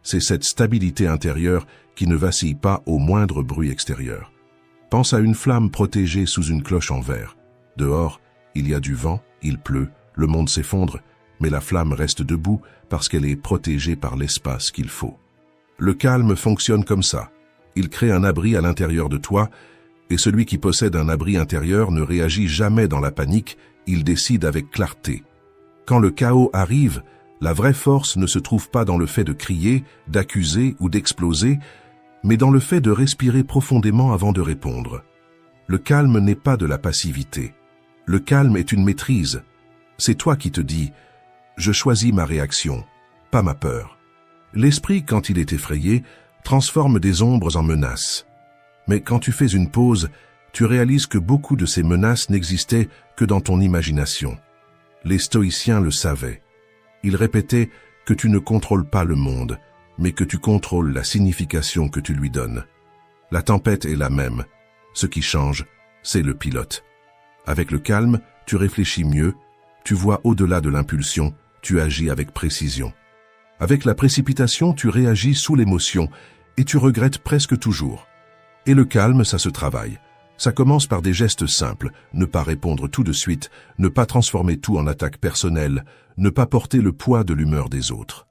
C'est cette stabilité intérieure qui ne vacille pas au moindre bruit extérieur. Pense à une flamme protégée sous une cloche en verre. Dehors, il y a du vent, il pleut, le monde s'effondre, mais la flamme reste debout parce qu'elle est protégée par l'espace qu'il faut. Le calme fonctionne comme ça. Il crée un abri à l'intérieur de toi, et celui qui possède un abri intérieur ne réagit jamais dans la panique, il décide avec clarté. Quand le chaos arrive, la vraie force ne se trouve pas dans le fait de crier, d'accuser ou d'exploser, mais dans le fait de respirer profondément avant de répondre. Le calme n'est pas de la passivité. Le calme est une maîtrise. C'est toi qui te dis « Je choisis ma réaction, pas ma peur ». L'esprit, quand il est effrayé, transforme des ombres en menaces. Mais quand tu fais une pause, tu réalises que beaucoup de ces menaces n'existaient que dans ton imagination. Les stoïciens le savaient. Ils répétaient que tu ne contrôles pas le monde, mais que tu contrôles la signification que tu lui donnes. La tempête est la même. Ce qui change, c'est le pilote. Avec le calme, tu réfléchis mieux, tu vois au-delà de l'impulsion, tu agis avec précision. Avec la précipitation, tu réagis sous l'émotion et tu regrettes presque toujours. Et le calme, ça se travaille. Ça commence par des gestes simples, ne pas répondre tout de suite, ne pas transformer tout en attaque personnelle, ne pas porter le poids de l'humeur des autres.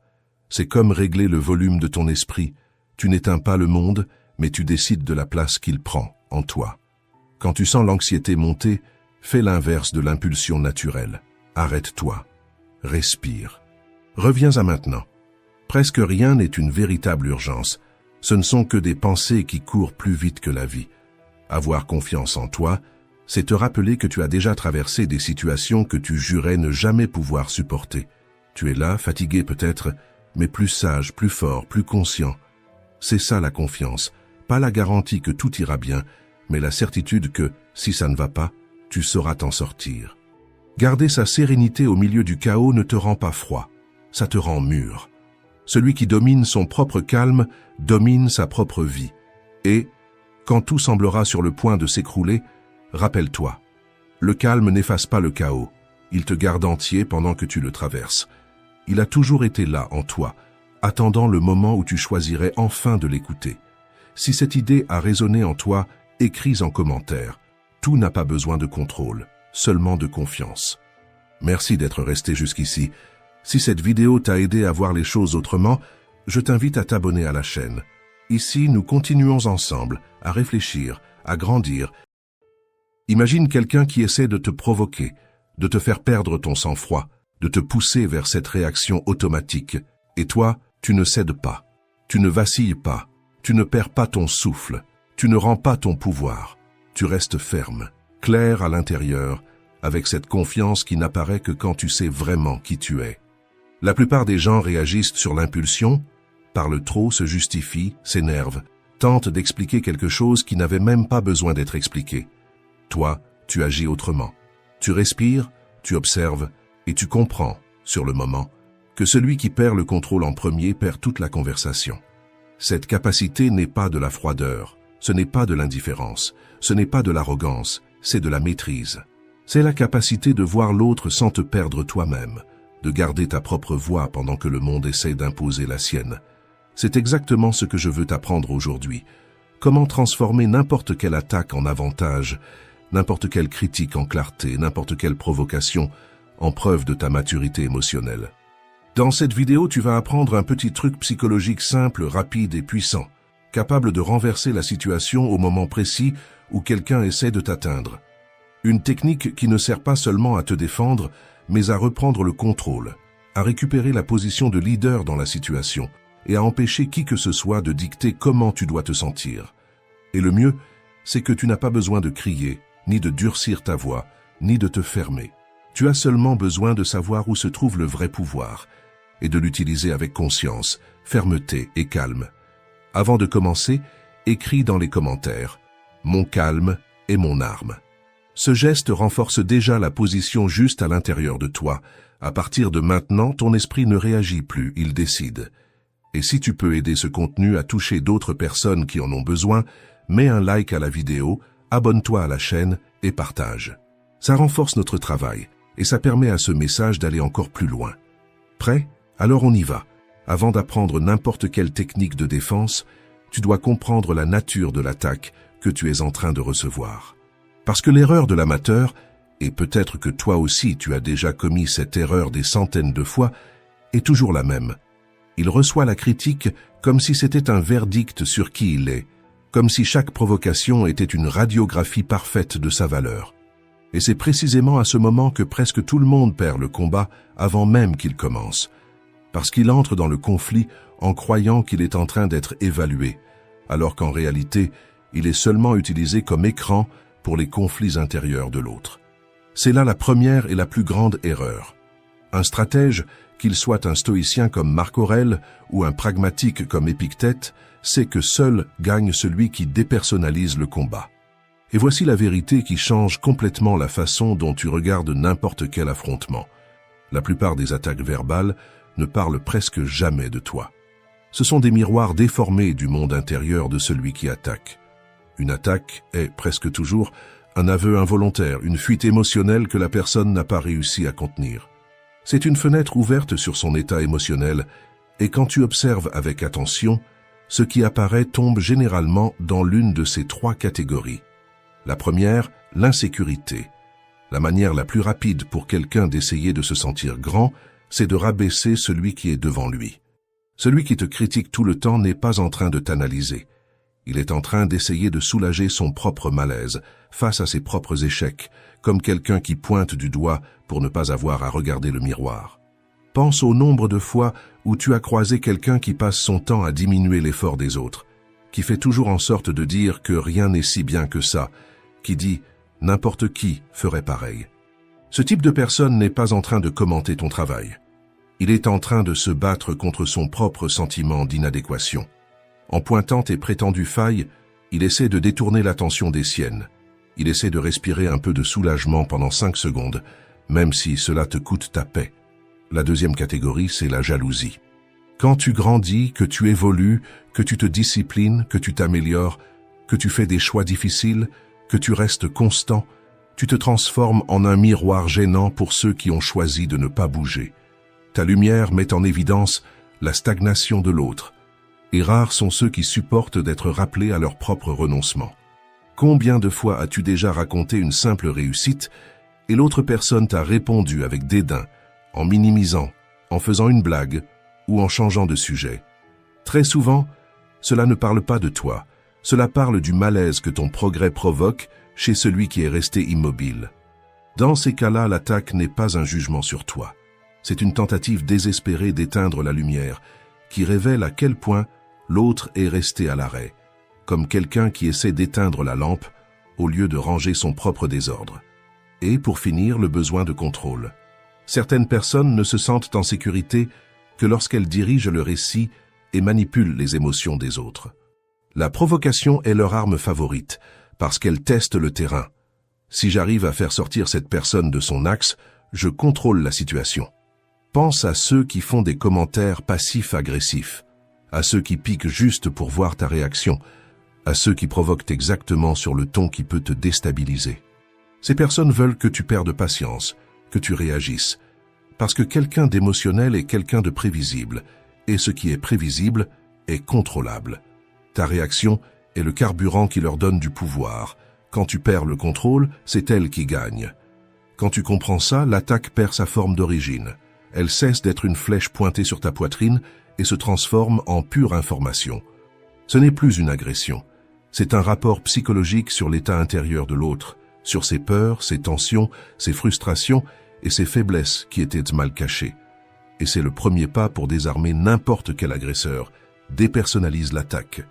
C'est comme régler le volume de ton esprit. Tu n'éteins pas le monde, mais tu décides de la place qu'il prend en toi. Quand tu sens l'anxiété monter, fais l'inverse de l'impulsion naturelle. Arrête-toi. Respire. Reviens à maintenant. Presque rien n'est une véritable urgence. Ce ne sont que des pensées qui courent plus vite que la vie. Avoir confiance en toi, c'est te rappeler que tu as déjà traversé des situations que tu jurais ne jamais pouvoir supporter. Tu es là, fatigué peut-être, mais plus sage, plus fort, plus conscient. C'est ça la confiance, pas la garantie que tout ira bien, mais la certitude que, si ça ne va pas, tu sauras t'en sortir. Garder sa sérénité au milieu du chaos ne te rend pas froid, ça te rend mûr. Celui qui domine son propre calme domine sa propre vie. Et, quand tout semblera sur le point de s'écrouler, rappelle-toi, le calme n'efface pas le chaos, il te garde entier pendant que tu le traverses. Il a toujours été là en toi, attendant le moment où tu choisirais enfin de l'écouter. Si cette idée a résonné en toi, écris en commentaire. Tout n'a pas besoin de contrôle, seulement de confiance. Merci d'être resté jusqu'ici. Si cette vidéo t'a aidé à voir les choses autrement, je t'invite à t'abonner à la chaîne. Ici, nous continuons ensemble à réfléchir, à grandir. Imagine quelqu'un qui essaie de te provoquer, de te faire perdre ton sang-froid, de te pousser vers cette réaction automatique. Et toi, tu ne cèdes pas, tu ne vacilles pas, tu ne perds pas ton souffle, tu ne rends pas ton pouvoir. Tu restes ferme, clair à l'intérieur, avec cette confiance qui n'apparaît que quand tu sais vraiment qui tu es. La plupart des gens réagissent sur l'impulsion, parlent trop, se justifient, s'énervent, tentent d'expliquer quelque chose qui n'avait même pas besoin d'être expliqué. Toi, tu agis autrement. Tu respires, tu observes et tu comprends, sur le moment, que celui qui perd le contrôle en premier perd toute la conversation. Cette capacité n'est pas de la froideur, ce n'est pas de l'indifférence, ce n'est pas de l'arrogance, c'est de la maîtrise. C'est la capacité de voir l'autre sans te perdre toi-même, de garder ta propre voix pendant que le monde essaie d'imposer la sienne. C'est exactement ce que je veux t'apprendre aujourd'hui. Comment transformer n'importe quelle attaque en avantage, n'importe quelle critique en clarté, n'importe quelle provocation en preuve de ta maturité émotionnelle. Dans cette vidéo, tu vas apprendre un petit truc psychologique simple, rapide et puissant, capable de renverser la situation au moment précis où quelqu'un essaie de t'atteindre. Une technique qui ne sert pas seulement à te défendre, mais à reprendre le contrôle, à récupérer la position de leader dans la situation et à empêcher qui que ce soit de dicter comment tu dois te sentir. Et le mieux, c'est que tu n'as pas besoin de crier, ni de durcir ta voix, ni de te fermer. Tu as seulement besoin de savoir où se trouve le vrai pouvoir et de l'utiliser avec conscience, fermeté et calme. Avant de commencer, écris dans les commentaires « Mon calme est mon arme ». Ce geste renforce déjà la position juste à l'intérieur de toi. À partir de maintenant, ton esprit ne réagit plus, il décide. Et si tu peux aider ce contenu à toucher d'autres personnes qui en ont besoin, mets un like à la vidéo, abonne-toi à la chaîne et partage. Ça renforce notre travail et ça permet à ce message d'aller encore plus loin. Prêt? Alors on y va. Avant d'apprendre n'importe quelle technique de défense, tu dois comprendre la nature de l'attaque que tu es en train de recevoir. Parce que l'erreur de l'amateur, et peut-être que toi aussi tu as déjà commis cette erreur des centaines de fois, est toujours la même. Il reçoit la critique comme si c'était un verdict sur qui il est, comme si chaque provocation était une radiographie parfaite de sa valeur. Et c'est précisément à ce moment que presque tout le monde perd le combat avant même qu'il commence, parce qu'il entre dans le conflit en croyant qu'il est en train d'être évalué, alors qu'en réalité, il est seulement utilisé comme écran pour les conflits intérieurs de l'autre. C'est là la première et la plus grande erreur. Un stratège, qu'il soit un stoïcien comme Marc Aurèle ou un pragmatique comme Épictète, sait que seul gagne celui qui dépersonnalise le combat. Et voici la vérité qui change complètement la façon dont tu regardes n'importe quel affrontement. La plupart des attaques verbales ne parlent presque jamais de toi. Ce sont des miroirs déformés du monde intérieur de celui qui attaque. Une attaque est, presque toujours, un aveu involontaire, une fuite émotionnelle que la personne n'a pas réussi à contenir. C'est une fenêtre ouverte sur son état émotionnel, et quand tu observes avec attention, ce qui apparaît tombe généralement dans l'une de ces trois catégories. La première, l'insécurité. La manière la plus rapide pour quelqu'un d'essayer de se sentir grand, c'est de rabaisser celui qui est devant lui. Celui qui te critique tout le temps n'est pas en train de t'analyser. Il est en train d'essayer de soulager son propre malaise face à ses propres échecs, comme quelqu'un qui pointe du doigt pour ne pas avoir à regarder le miroir. Pense au nombre de fois où tu as croisé quelqu'un qui passe son temps à diminuer l'effort des autres, qui fait toujours en sorte de dire que rien n'est si bien que ça, qui dit « n'importe qui ferait pareil ». Ce type de personne n'est pas en train de commenter ton travail. Il est en train de se battre contre son propre sentiment d'inadéquation. En pointant tes prétendues failles, il essaie de détourner l'attention des siennes. Il essaie de respirer un peu de soulagement pendant 5 secondes, même si cela te coûte ta paix. La deuxième catégorie, c'est la jalousie. Quand tu grandis, que tu évolues, que tu te disciplines, que tu t'améliores, que tu fais des choix difficiles, que tu restes constant, tu te transformes en un miroir gênant pour ceux qui ont choisi de ne pas bouger. Ta lumière met en évidence la stagnation de l'autre, et rares sont ceux qui supportent d'être rappelés à leur propre renoncement. Combien de fois as-tu déjà raconté une simple réussite et l'autre personne t'a répondu avec dédain, en minimisant, en faisant une blague ou en changeant de sujet? Très souvent, cela ne parle pas de toi, cela parle du malaise que ton progrès provoque chez celui qui est resté immobile. Dans ces cas-là, l'attaque n'est pas un jugement sur toi. C'est une tentative désespérée d'éteindre la lumière, qui révèle à quel point l'autre est resté à l'arrêt, comme quelqu'un qui essaie d'éteindre la lampe au lieu de ranger son propre désordre. Et pour finir, le besoin de contrôle. Certaines personnes ne se sentent en sécurité que lorsqu'elles dirigent le récit et manipulent les émotions des autres. La provocation est leur arme favorite, parce qu'elle teste le terrain. Si j'arrive à faire sortir cette personne de son axe, je contrôle la situation. Pense à ceux qui font des commentaires passifs-agressifs, à ceux qui piquent juste pour voir ta réaction, à ceux qui provoquent exactement sur le ton qui peut te déstabiliser. Ces personnes veulent que tu perdes patience, que tu réagisses, parce que quelqu'un d'émotionnel est quelqu'un de prévisible, et ce qui est prévisible est contrôlable. Ta réaction est le carburant qui leur donne du pouvoir. Quand tu perds le contrôle, c'est elle qui gagne. Quand tu comprends ça, l'attaque perd sa forme d'origine. Elle cesse d'être une flèche pointée sur ta poitrine et se transforme en pure information. Ce n'est plus une agression. C'est un rapport psychologique sur l'état intérieur de l'autre, sur ses peurs, ses tensions, ses frustrations et ses faiblesses qui étaient mal cachées. Et c'est le premier pas pour désarmer n'importe quel agresseur. Dépersonnalise l'attaque.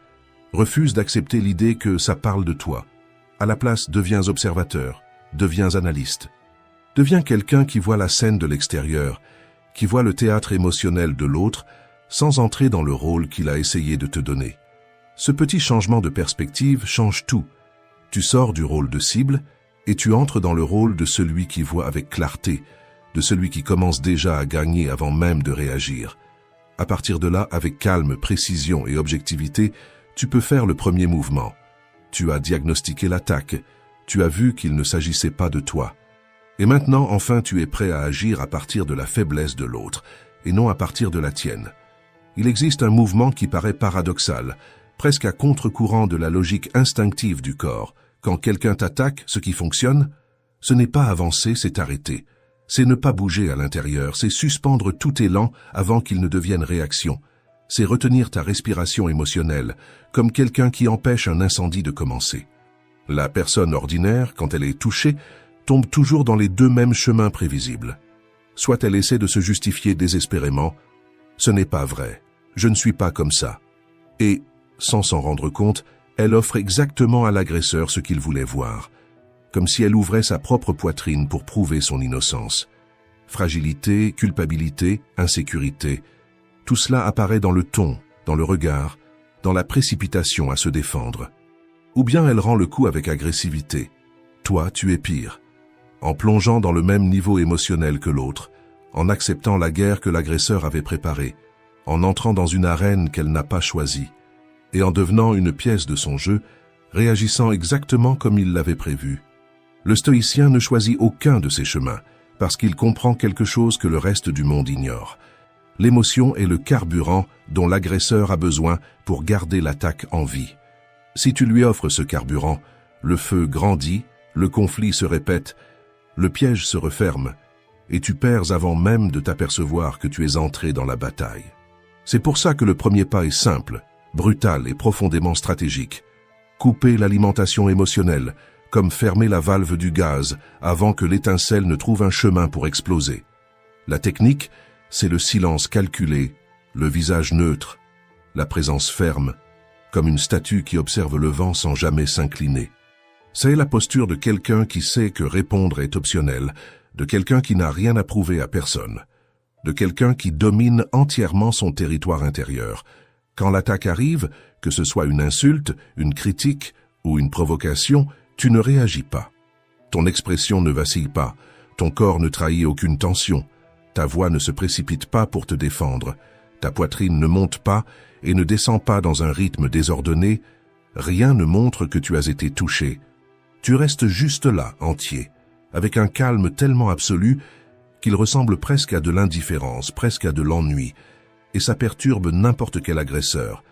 Refuse d'accepter l'idée que ça parle de toi. À la place, deviens observateur, deviens analyste. Deviens quelqu'un qui voit la scène de l'extérieur, qui voit le théâtre émotionnel de l'autre, sans entrer dans le rôle qu'il a essayé de te donner. Ce petit changement de perspective change tout. Tu sors du rôle de cible et tu entres dans le rôle de celui qui voit avec clarté, de celui qui commence déjà à gagner avant même de réagir. À partir de là, avec calme, précision et objectivité, tu peux faire le premier mouvement. Tu as diagnostiqué l'attaque, tu as vu qu'il ne s'agissait pas de toi. Et maintenant, enfin, tu es prêt à agir à partir de la faiblesse de l'autre, et non à partir de la tienne. Il existe un mouvement qui paraît paradoxal, presque à contre-courant de la logique instinctive du corps. Quand quelqu'un t'attaque, ce qui fonctionne, ce n'est pas avancer, c'est arrêter. C'est ne pas bouger à l'intérieur, c'est suspendre tout élan avant qu'il ne devienne réaction. C'est retenir ta respiration émotionnelle, comme quelqu'un qui empêche un incendie de commencer. La personne ordinaire, quand elle est touchée, tombe toujours dans les deux mêmes chemins prévisibles. Soit elle essaie de se justifier désespérément, « Ce n'est pas vrai, je ne suis pas comme ça ». Et, sans s'en rendre compte, elle offre exactement à l'agresseur ce qu'il voulait voir, comme si elle ouvrait sa propre poitrine pour prouver son innocence. Fragilité, culpabilité, insécurité, tout cela apparaît dans le ton, dans le regard, dans la précipitation à se défendre. Ou bien elle rend le coup avec agressivité. Toi, tu es pire. En plongeant dans le même niveau émotionnel que l'autre, en acceptant la guerre que l'agresseur avait préparée, en entrant dans une arène qu'elle n'a pas choisie, et en devenant une pièce de son jeu, réagissant exactement comme il l'avait prévu. Le stoïcien ne choisit aucun de ces chemins, parce qu'il comprend quelque chose que le reste du monde ignore. L'émotion est le carburant dont l'agresseur a besoin pour garder l'attaque en vie. Si tu lui offres ce carburant, le feu grandit, le conflit se répète, le piège se referme, et tu perds avant même de t'apercevoir que tu es entré dans la bataille. C'est pour ça que le premier pas est simple, brutal et profondément stratégique. Couper l'alimentation émotionnelle, comme fermer la valve du gaz avant que l'étincelle ne trouve un chemin pour exploser. La technique, c'est le silence calculé, le visage neutre, la présence ferme, comme une statue qui observe le vent sans jamais s'incliner. C'est la posture de quelqu'un qui sait que répondre est optionnel, de quelqu'un qui n'a rien à prouver à personne, de quelqu'un qui domine entièrement son territoire intérieur. Quand l'attaque arrive, que ce soit une insulte, une critique ou une provocation, tu ne réagis pas. Ton expression ne vacille pas, ton corps ne trahit aucune tension, ta voix ne se précipite pas pour te défendre, ta poitrine ne monte pas et ne descend pas dans un rythme désordonné, rien ne montre que tu as été touché. Tu restes juste là, entier, avec un calme tellement absolu qu'il ressemble presque à de l'indifférence, presque à de l'ennui, et ça perturbe n'importe quel agresseur,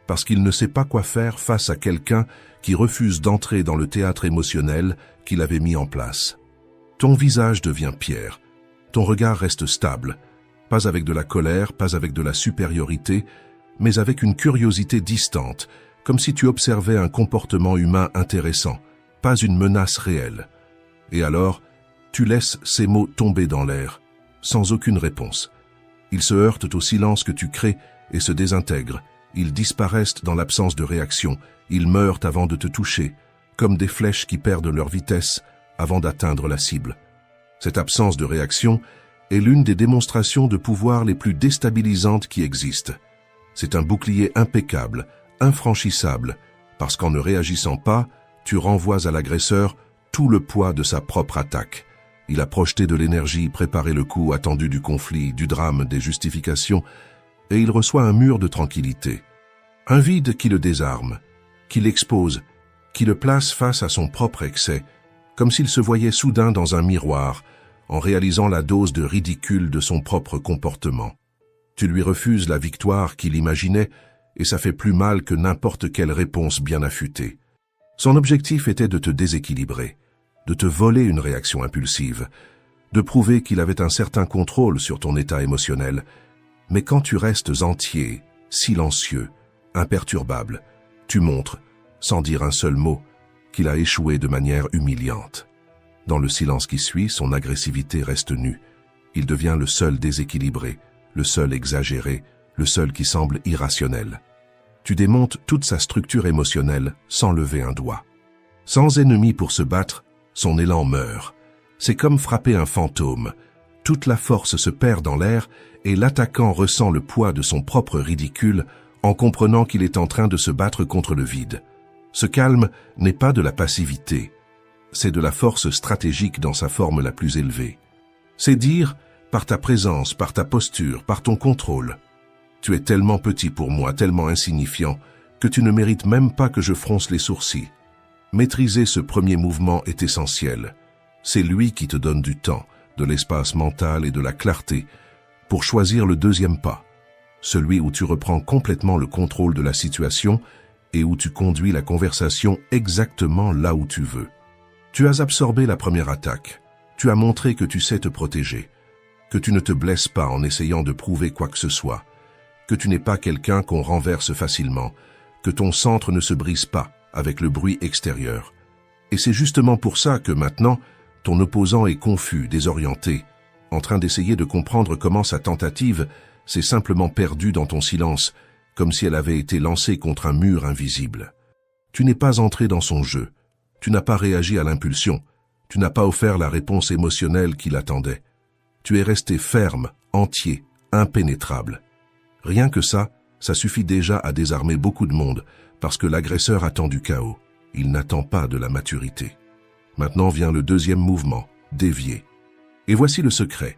parce qu'il ne sait pas quoi faire face à quelqu'un qui refuse d'entrer dans le théâtre émotionnel qu'il avait mis en place. Ton visage devient pierre, ton regard reste stable, pas avec de la colère, pas avec de la supériorité, mais avec une curiosité distante, comme si tu observais un comportement humain intéressant, pas une menace réelle. Et alors, tu laisses ces mots tomber dans l'air, sans aucune réponse. Ils se heurtent au silence que tu crées et se désintègrent. Ils disparaissent dans l'absence de réaction. Ils meurent avant de te toucher, comme des flèches qui perdent leur vitesse avant d'atteindre la cible. Cette absence de réaction est l'une des démonstrations de pouvoir les plus déstabilisantes qui existent. C'est un bouclier impeccable, infranchissable, parce qu'en ne réagissant pas, tu renvoies à l'agresseur tout le poids de sa propre attaque. Il a projeté de l'énergie, préparé le coup attendu du conflit, du drame, des justifications, et il reçoit un mur de tranquillité. Un vide qui le désarme, qui l'expose, qui le place face à son propre excès, comme s'il se voyait soudain dans un miroir, en réalisant la dose de ridicule de son propre comportement. Tu lui refuses la victoire qu'il imaginait, et ça fait plus mal que n'importe quelle réponse bien affûtée. Son objectif était de te déséquilibrer, de te voler une réaction impulsive, de prouver qu'il avait un certain contrôle sur ton état émotionnel. Mais quand tu restes entier, silencieux, imperturbable, tu montres, sans dire un seul mot, qu'il a échoué de manière humiliante. Dans le silence qui suit, son agressivité reste nue. Il devient le seul déséquilibré, le seul exagéré, le seul qui semble irrationnel. Tu démontes toute sa structure émotionnelle sans lever un doigt. Sans ennemi pour se battre, son élan meurt. C'est comme frapper un fantôme. Toute la force se perd dans l'air et l'attaquant ressent le poids de son propre ridicule en comprenant qu'il est en train de se battre contre le vide. Ce calme n'est pas de la passivité, c'est de la force stratégique dans sa forme la plus élevée. C'est dire, par ta présence, par ta posture, par ton contrôle, tu es tellement petit pour moi, tellement insignifiant, que tu ne mérites même pas que je fronce les sourcils. Maîtriser ce premier mouvement est essentiel. C'est lui qui te donne du temps, de l'espace mental et de la clarté pour choisir le deuxième pas, celui où tu reprends complètement le contrôle de la situation et où tu conduis la conversation exactement là où tu veux. Tu as absorbé la première attaque, tu as montré que tu sais te protéger, que tu ne te blesses pas en essayant de prouver quoi que ce soit, que tu n'es pas quelqu'un qu'on renverse facilement, que ton centre ne se brise pas avec le bruit extérieur. Et c'est justement pour ça que maintenant, ton opposant est confus, désorienté, en train d'essayer de comprendre comment sa tentative s'est simplement perdue dans ton silence, comme si elle avait été lancée contre un mur invisible. Tu n'es pas entré dans son jeu, tu n'as pas réagi à l'impulsion, tu n'as pas offert la réponse émotionnelle qu'il attendait. Tu es resté ferme, entier, impénétrable. Rien que ça suffit déjà à désarmer beaucoup de monde, parce que l'agresseur attend du chaos, il n'attend pas de la maturité. Maintenant vient le deuxième mouvement, dévier. Et voici le secret.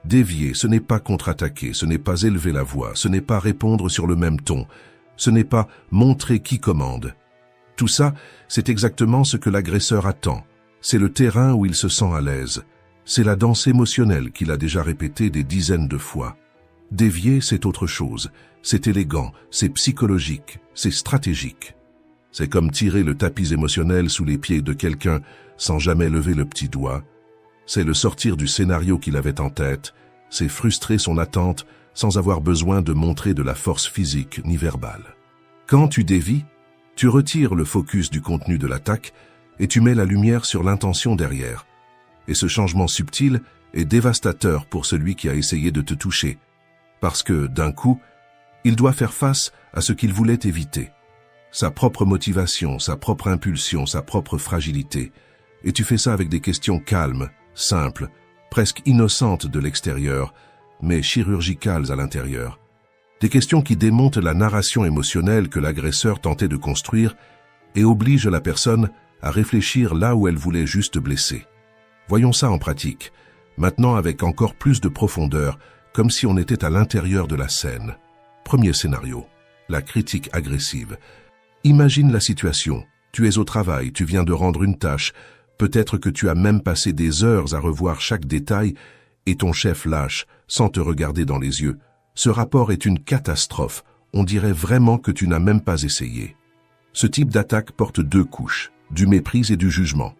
Dévier, ce n'est pas contre-attaquer, ce n'est pas élever la voix, ce n'est pas répondre sur le même ton, ce n'est pas montrer qui commande. Tout ça, c'est exactement ce que l'agresseur attend. C'est le terrain où il se sent à l'aise. C'est la danse émotionnelle qu'il a déjà répétée des dizaines de fois. Dévier, c'est autre chose. C'est élégant, c'est psychologique, c'est stratégique. C'est comme tirer le tapis émotionnel sous les pieds de quelqu'un sans jamais lever le petit doigt. C'est le sortir du scénario qu'il avait en tête. C'est frustrer son attente sans avoir besoin de montrer de la force physique ni verbale. Quand tu dévies, tu retires le focus du contenu de l'attaque et tu mets la lumière sur l'intention derrière. Et ce changement subtil est dévastateur pour celui qui a essayé de te toucher, parce que, d'un coup, il doit faire face à ce qu'il voulait éviter. Sa propre motivation, sa propre impulsion, sa propre fragilité. Et tu fais ça avec des questions calmes, simples, presque innocentes de l'extérieur, mais chirurgicales à l'intérieur. Des questions qui démontent la narration émotionnelle que l'agresseur tentait de construire et obligent la personne à réfléchir là où elle voulait juste blesser. Voyons ça en pratique, maintenant avec encore plus de profondeur, comme si on était à l'intérieur de la scène. Premier scénario, la critique agressive. Imagine la situation, tu es au travail, tu viens de rendre une tâche, peut-être que tu as même passé des heures à revoir chaque détail et ton chef lâche, sans te regarder dans les yeux. Ce rapport est une catastrophe, on dirait vraiment que tu n'as même pas essayé. Ce type d'attaque porte deux couches, du mépris et du jugement.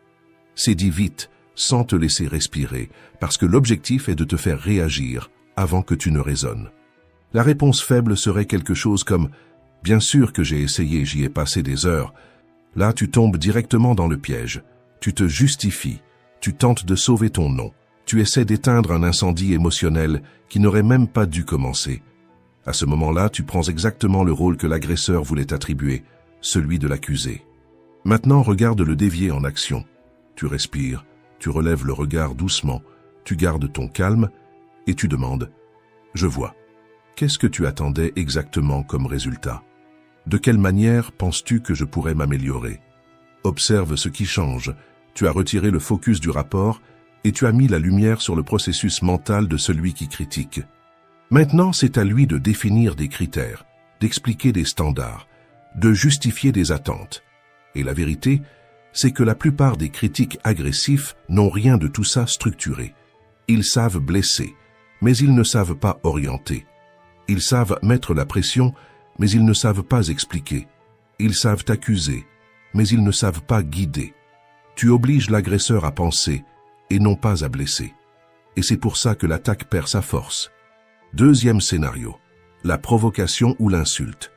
C'est dit vite, sans te laisser respirer, parce que l'objectif est de te faire réagir avant que tu ne raisonnes. La réponse faible serait quelque chose comme « Bien sûr que j'ai essayé, j'y ai passé des heures ». Là, tu tombes directement dans le piège. Tu te justifies, tu tentes de sauver ton nom, tu essaies d'éteindre un incendie émotionnel qui n'aurait même pas dû commencer. À ce moment-là, tu prends exactement le rôle que l'agresseur voulait attribuer, celui de l'accusé. Maintenant, regarde le dévier en action. Tu respires, tu relèves le regard doucement, tu gardes ton calme et tu demandes « Je vois. Qu'est-ce que tu attendais exactement comme résultat? De quelle manière penses-tu que je pourrais m'améliorer? Observe ce qui change. Tu as retiré le focus du rapport et tu as mis la lumière sur le processus mental de celui qui critique. Maintenant, c'est à lui de définir des critères, d'expliquer des standards, de justifier des attentes. Et la vérité, c'est que la plupart des critiques agressifs n'ont rien de tout ça structuré. Ils savent blesser, mais ils ne savent pas orienter. Ils savent mettre la pression, mais ils ne savent pas expliquer. Ils savent accuser, mais ils ne savent pas guider. Tu obliges l'agresseur à penser et non pas à blesser. Et c'est pour ça que l'attaque perd sa force. Deuxième scénario, la provocation ou l'insulte.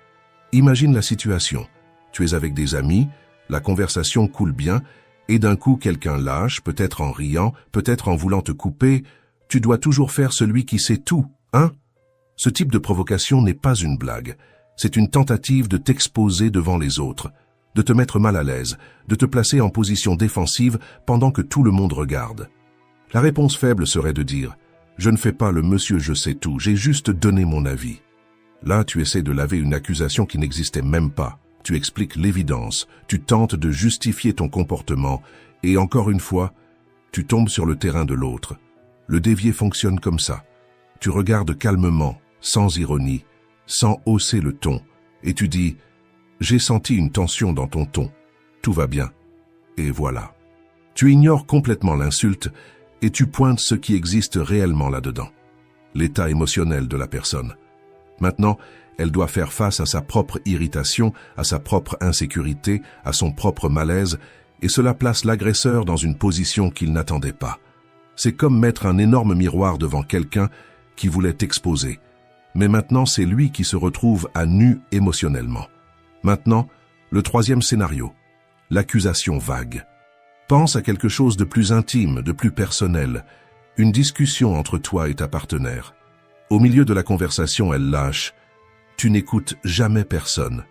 Imagine la situation. Tu es avec des amis, la conversation coule bien, et d'un coup quelqu'un lâche, peut-être en riant, peut-être en voulant te couper. Tu dois toujours faire celui qui sait tout, hein? Ce type de provocation n'est pas une blague. C'est une tentative de t'exposer devant les autres, de te mettre mal à l'aise, de te placer en position défensive pendant que tout le monde regarde. La réponse faible serait de dire « Je ne fais pas le monsieur je sais tout, j'ai juste donné mon avis ». Là, tu essaies de laver une accusation qui n'existait même pas. Tu expliques l'évidence, tu tentes de justifier ton comportement, et encore une fois, tu tombes sur le terrain de l'autre. Le dévier fonctionne comme ça. Tu regardes calmement, sans ironie, sans hausser le ton, et tu dis « J'ai senti une tension dans ton ton, tout va bien ». Et voilà. Tu ignores complètement l'insulte, et tu pointes ce qui existe réellement là-dedans. L'état émotionnel de la personne. Maintenant, elle doit faire face à sa propre irritation, à sa propre insécurité, à son propre malaise, et cela place l'agresseur dans une position qu'il n'attendait pas. C'est comme mettre un énorme miroir devant quelqu'un qui voulait t'exposer. Mais maintenant, c'est lui qui se retrouve à nu émotionnellement. Maintenant, le troisième scénario, l'accusation vague. Pense à quelque chose de plus intime, de plus personnel, une discussion entre toi et ta partenaire. Au milieu de la conversation, elle lâche « Tu n'écoutes jamais personne ».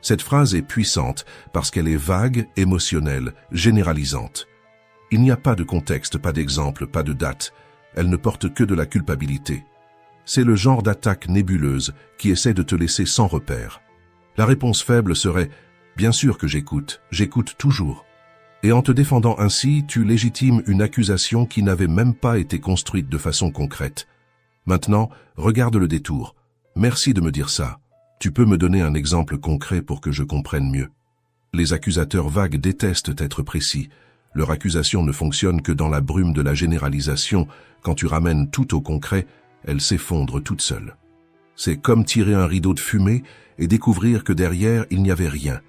Cette phrase est puissante parce qu'elle est vague, émotionnelle, généralisante. Il n'y a pas de contexte, pas d'exemple, pas de date. Elle ne porte que de la culpabilité. C'est le genre d'attaque nébuleuse qui essaie de te laisser sans repère. La réponse faible serait « Bien sûr que j'écoute toujours ». Et en te défendant ainsi, tu légitimes une accusation qui n'avait même pas été construite de façon concrète. Maintenant, regarde le détour. Merci de me dire ça. Tu peux me donner un exemple concret pour que je comprenne mieux. Les accusateurs vagues détestent être précis. Leur accusation ne fonctionne que dans la brume de la généralisation. Quand tu ramènes tout au concret, elle s'effondre toute seule. C'est comme tirer un rideau de fumée et découvrir que derrière, il n'y avait rien.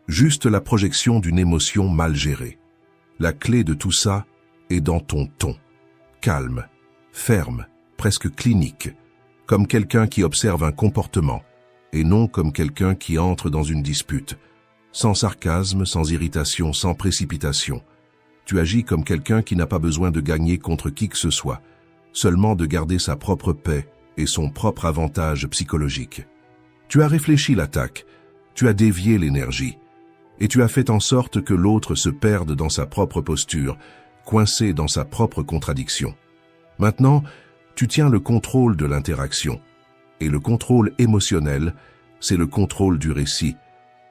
Juste la projection d'une émotion mal gérée. La clé de tout ça est dans ton ton. Calme, ferme, presque clinique, comme quelqu'un qui observe un comportement, et non comme quelqu'un qui entre dans une dispute. Sans sarcasme, sans irritation, sans précipitation. Tu agis comme quelqu'un qui n'a pas besoin de gagner contre qui que ce soit, seulement de garder sa propre paix et son propre avantage psychologique. Tu as réfléchi l'attaque, tu as dévié l'énergie, et tu as fait en sorte que l'autre se perde dans sa propre posture, coincé dans sa propre contradiction. Maintenant, tu tiens le contrôle de l'interaction. Et le contrôle émotionnel, c'est le contrôle du récit,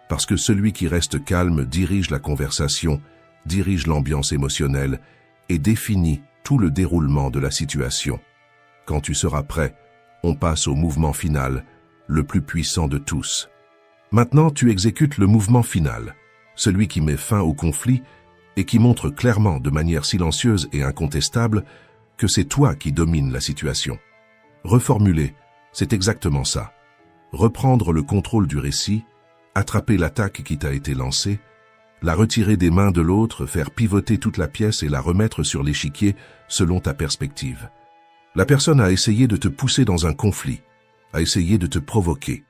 parce que celui qui reste calme dirige la conversation, dirige l'ambiance émotionnelle et définit tout le déroulement de la situation. Quand tu seras prêt, on passe au mouvement final, le plus puissant de tous. Maintenant, tu exécutes le mouvement final, celui qui met fin au conflit et qui montre clairement, de manière silencieuse et incontestable, que c'est toi qui domines la situation. Reformuler, c'est exactement ça. Reprendre le contrôle du récit, attraper l'attaque qui t'a été lancée, la retirer des mains de l'autre, faire pivoter toute la pièce et la remettre sur l'échiquier selon ta perspective. La personne a essayé de te pousser dans un conflit, a essayé de te provoquer,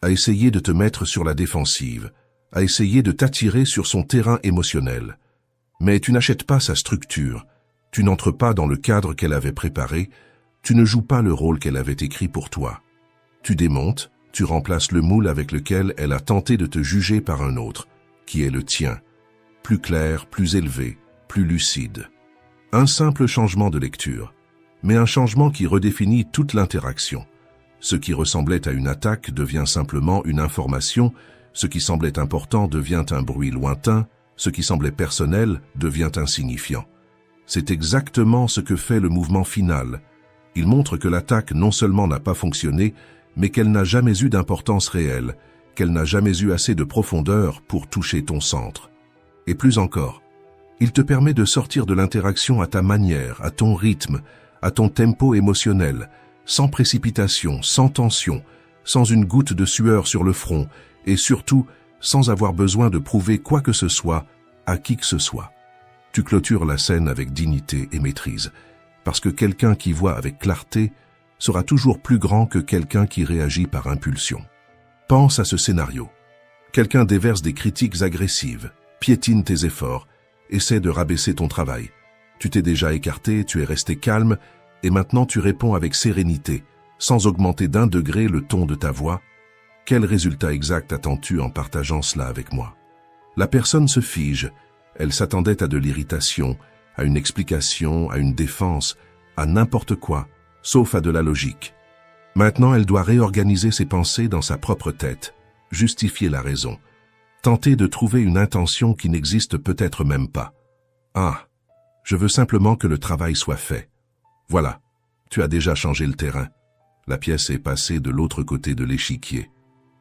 a essayé de te mettre sur la défensive, a essayé de t'attirer sur son terrain émotionnel. Mais tu n'achètes pas sa structure, tu n'entres pas dans le cadre qu'elle avait préparé, tu ne joues pas le rôle qu'elle avait écrit pour toi. Tu démontes, tu remplaces le moule avec lequel elle a tenté de te juger par un autre, qui est le tien, plus clair, plus élevé, plus lucide. Un simple changement de lecture, mais un changement qui redéfinit toute l'interaction. Ce qui ressemblait à une attaque devient simplement une information, ce qui semblait important devient un bruit lointain, ce qui semblait personnel devient insignifiant. C'est exactement ce que fait le mouvement final. Il montre que l'attaque non seulement n'a pas fonctionné, mais qu'elle n'a jamais eu d'importance réelle, qu'elle n'a jamais eu assez de profondeur pour toucher ton centre. Et plus encore, il te permet de sortir de l'interaction à ta manière, à ton rythme, à ton tempo émotionnel, sans précipitation, sans tension, sans une goutte de sueur sur le front, et surtout sans avoir besoin de prouver quoi que ce soit à qui que ce soit. Tu clôtures la scène avec dignité et maîtrise, parce que quelqu'un qui voit avec clarté sera toujours plus grand que quelqu'un qui réagit par impulsion. Pense à ce scénario. Quelqu'un déverse des critiques agressives, piétine tes efforts, essaie de rabaisser ton travail. Tu t'es déjà écarté, tu es resté calme, et maintenant tu réponds avec sérénité, sans augmenter d'1 degré le ton de ta voix. Quel résultat exact attends-tu en partageant cela avec moi? La personne se fige. Elle s'attendait à de l'irritation, à une explication, à une défense, à n'importe quoi, sauf à de la logique. Maintenant, elle doit réorganiser ses pensées dans sa propre tête, justifier la raison, tenter de trouver une intention qui n'existe peut-être même pas. Ah, je veux simplement que le travail soit fait. Voilà, tu as déjà changé le terrain. La pièce est passée de l'autre côté de l'échiquier.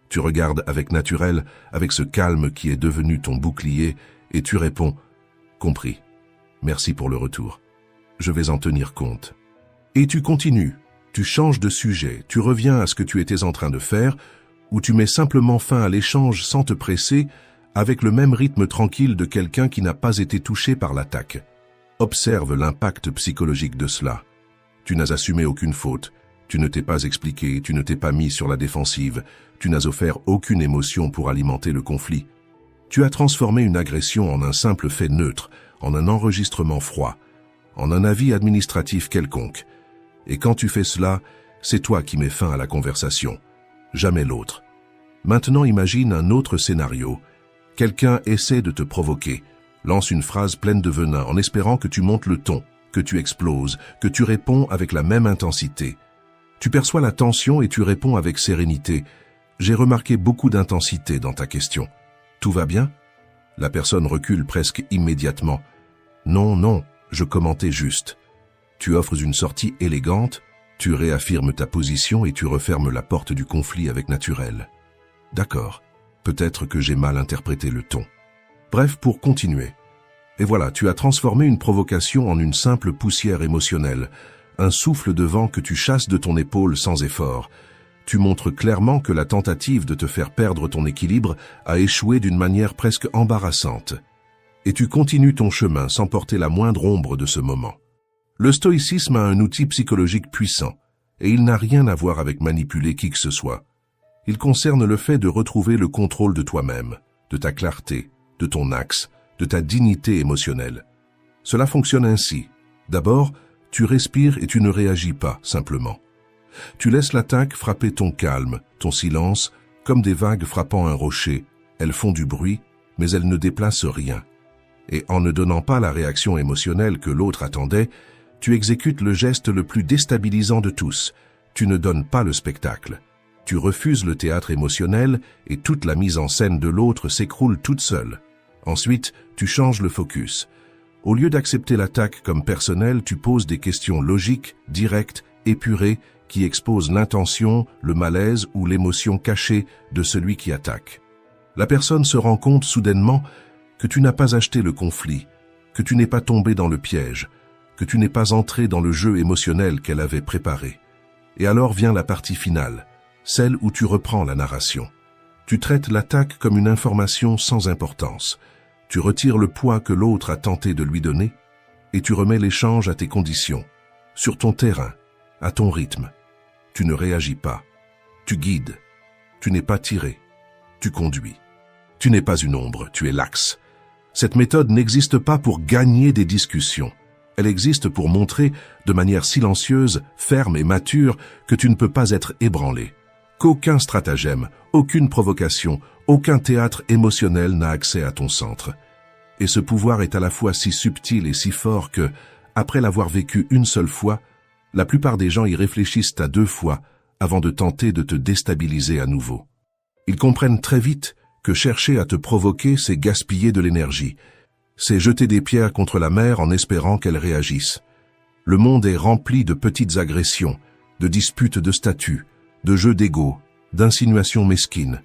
Tu regardes avec naturel, avec ce calme qui est devenu ton bouclier, et tu réponds « Compris. Merci pour le retour. Je vais en tenir compte. » Et tu continues, tu changes de sujet, tu reviens à ce que tu étais en train de faire, ou tu mets simplement fin à l'échange sans te presser, avec le même rythme tranquille de quelqu'un qui n'a pas été touché par l'attaque. Observe l'impact psychologique de cela. Tu n'as assumé aucune faute, tu ne t'es pas expliqué, tu ne t'es pas mis sur la défensive, tu n'as offert aucune émotion pour alimenter le conflit. Tu as transformé une agression en un simple fait neutre, en un enregistrement froid, en un avis administratif quelconque. Et quand tu fais cela, c'est toi qui mets fin à la conversation, jamais l'autre. Maintenant imagine un autre scénario. Quelqu'un essaie de te provoquer, lance une phrase pleine de venin en espérant que tu montes le ton, que tu exploses, que tu réponds avec la même intensité. Tu perçois la tension et tu réponds avec sérénité. J'ai remarqué beaucoup d'intensité dans ta question. Tout va bien? La personne recule presque immédiatement. Non, non, je commentais juste. Tu offres une sortie élégante, tu réaffirmes ta position et tu refermes la porte du conflit avec naturel. D'accord, peut-être que j'ai mal interprété le ton. Bref, pour continuer. Et voilà, tu as transformé une provocation en une simple poussière émotionnelle, un souffle de vent que tu chasses de ton épaule sans effort. Tu montres clairement que la tentative de te faire perdre ton équilibre a échoué d'une manière presque embarrassante. Et tu continues ton chemin sans porter la moindre ombre de ce moment. Le stoïcisme a un outil psychologique puissant, et il n'a rien à voir avec manipuler qui que ce soit. Il concerne le fait de retrouver le contrôle de toi-même, de ta clarté, de ton axe, de ta dignité émotionnelle. Cela fonctionne ainsi. D'abord, tu respires et tu ne réagis pas, simplement. Tu laisses l'attaque frapper ton calme, ton silence, comme des vagues frappant un rocher. Elles font du bruit, mais elles ne déplacent rien. Et en ne donnant pas la réaction émotionnelle que l'autre attendait, tu exécutes le geste le plus déstabilisant de tous. Tu ne donnes pas le spectacle. Tu refuses le théâtre émotionnel et toute la mise en scène de l'autre s'écroule toute seule. Ensuite, tu changes le focus. Au lieu d'accepter l'attaque comme personnelle, tu poses des questions logiques, directes, épurées, qui exposent l'intention, le malaise ou l'émotion cachée de celui qui attaque. La personne se rend compte soudainement que tu n'as pas acheté le conflit, que tu n'es pas tombé dans le piège, que tu n'es pas entré dans le jeu émotionnel qu'elle avait préparé. Et alors vient la partie finale, celle où tu reprends la narration. Tu traites l'attaque comme une information sans importance. Tu retires le poids que l'autre a tenté de lui donner et tu remets l'échange à tes conditions, sur ton terrain, à ton rythme. Tu ne réagis pas. Tu guides. Tu n'es pas tiré. Tu conduis. Tu n'es pas une ombre, tu es l'axe. Cette méthode n'existe pas pour gagner des discussions. Elle existe pour montrer, de manière silencieuse, ferme et mature, que tu ne peux pas être ébranlé. Qu'aucun stratagème, aucune provocation, aucun théâtre émotionnel n'a accès à ton centre. Et ce pouvoir est à la fois si subtil et si fort que, après l'avoir vécu une seule fois, la plupart des gens y réfléchissent à 2 fois avant de tenter de te déstabiliser à nouveau. Ils comprennent très vite que chercher à te provoquer, c'est gaspiller de l'énergie. C'est jeter des pierres contre la mer en espérant qu'elle réagisse. Le monde est rempli de petites agressions, de disputes de statut, de jeux d'ego, d'insinuations mesquines,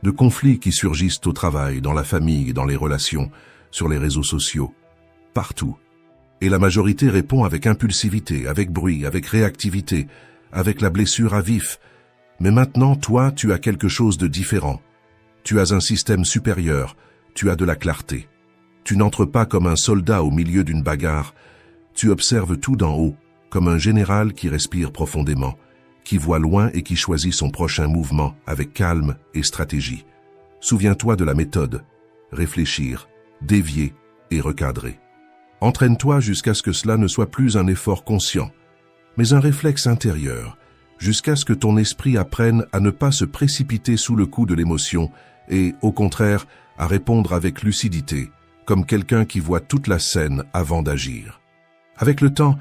de conflits qui surgissent au travail, dans la famille, dans les relations, sur les réseaux sociaux, partout. Et la majorité répond avec impulsivité, avec bruit, avec réactivité, avec la blessure à vif. Mais maintenant, toi, tu as quelque chose de différent. Tu as un système supérieur, tu as de la clarté. Tu n'entres pas comme un soldat au milieu d'une bagarre. Tu observes tout d'en haut, comme un général qui respire profondément, qui voit loin et qui choisit son prochain mouvement avec calme et stratégie. Souviens-toi de la méthode. Réfléchir, dévier et recadrer. Entraîne-toi jusqu'à ce que cela ne soit plus un effort conscient, mais un réflexe intérieur, jusqu'à ce que ton esprit apprenne à ne pas se précipiter sous le coup de l'émotion et, au contraire, à répondre avec lucidité, comme quelqu'un qui voit toute la scène avant d'agir. Avec le temps,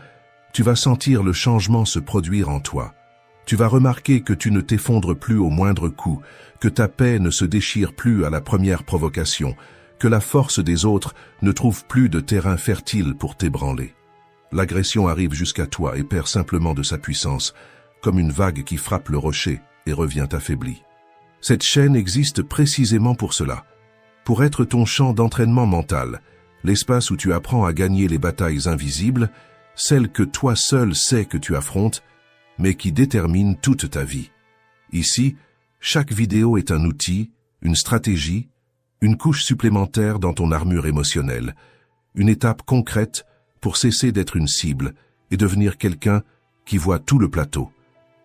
tu vas sentir le changement se produire en toi. Tu vas remarquer que tu ne t'effondres plus au moindre coup, que ta paix ne se déchire plus à la première provocation, que la force des autres ne trouve plus de terrain fertile pour t'ébranler. L'agression arrive jusqu'à toi et perd simplement de sa puissance, comme une vague qui frappe le rocher et revient affaiblie. Cette chaîne existe précisément pour cela, pour être ton champ d'entraînement mental, l'espace où tu apprends à gagner les batailles invisibles, celles que toi seul sais que tu affrontes, mais qui déterminent toute ta vie. Ici, chaque vidéo est un outil, une stratégie, une couche supplémentaire dans ton armure émotionnelle, une étape concrète pour cesser d'être une cible et devenir quelqu'un qui voit tout le plateau,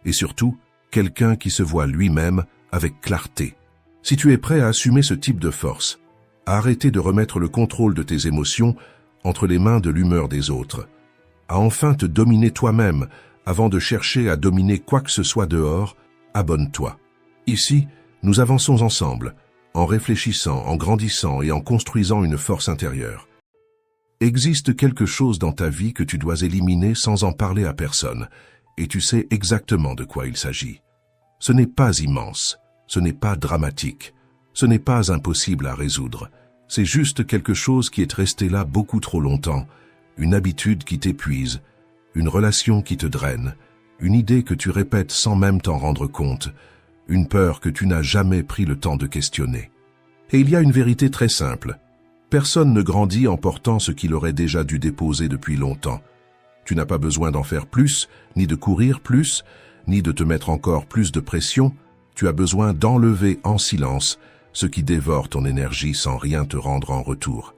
et surtout, quelqu'un qui se voit lui-même avec clarté. Si tu es prêt à assumer ce type de force, à arrêter de remettre le contrôle de tes émotions entre les mains de l'humeur des autres, à enfin te dominer toi-même avant de chercher à dominer quoi que ce soit dehors, abonne-toi. Ici, nous avançons ensemble, en réfléchissant, en grandissant et en construisant une force intérieure. Existe quelque chose dans ta vie que tu dois éliminer sans en parler à personne, et tu sais exactement de quoi il s'agit. Ce n'est pas immense, ce n'est pas dramatique, ce n'est pas impossible à résoudre. C'est juste quelque chose qui est resté là beaucoup trop longtemps, une habitude qui t'épuise, une relation qui te draine, une idée que tu répètes sans même t'en rendre compte, une peur que tu n'as jamais pris le temps de questionner. Et il y a une vérité très simple. Personne ne grandit en portant ce qu'il aurait déjà dû déposer depuis longtemps. Tu n'as pas besoin d'en faire plus, ni de courir plus, ni de te mettre encore plus de pression. Tu as besoin d'enlever en silence ce qui dévore ton énergie sans rien te rendre en retour.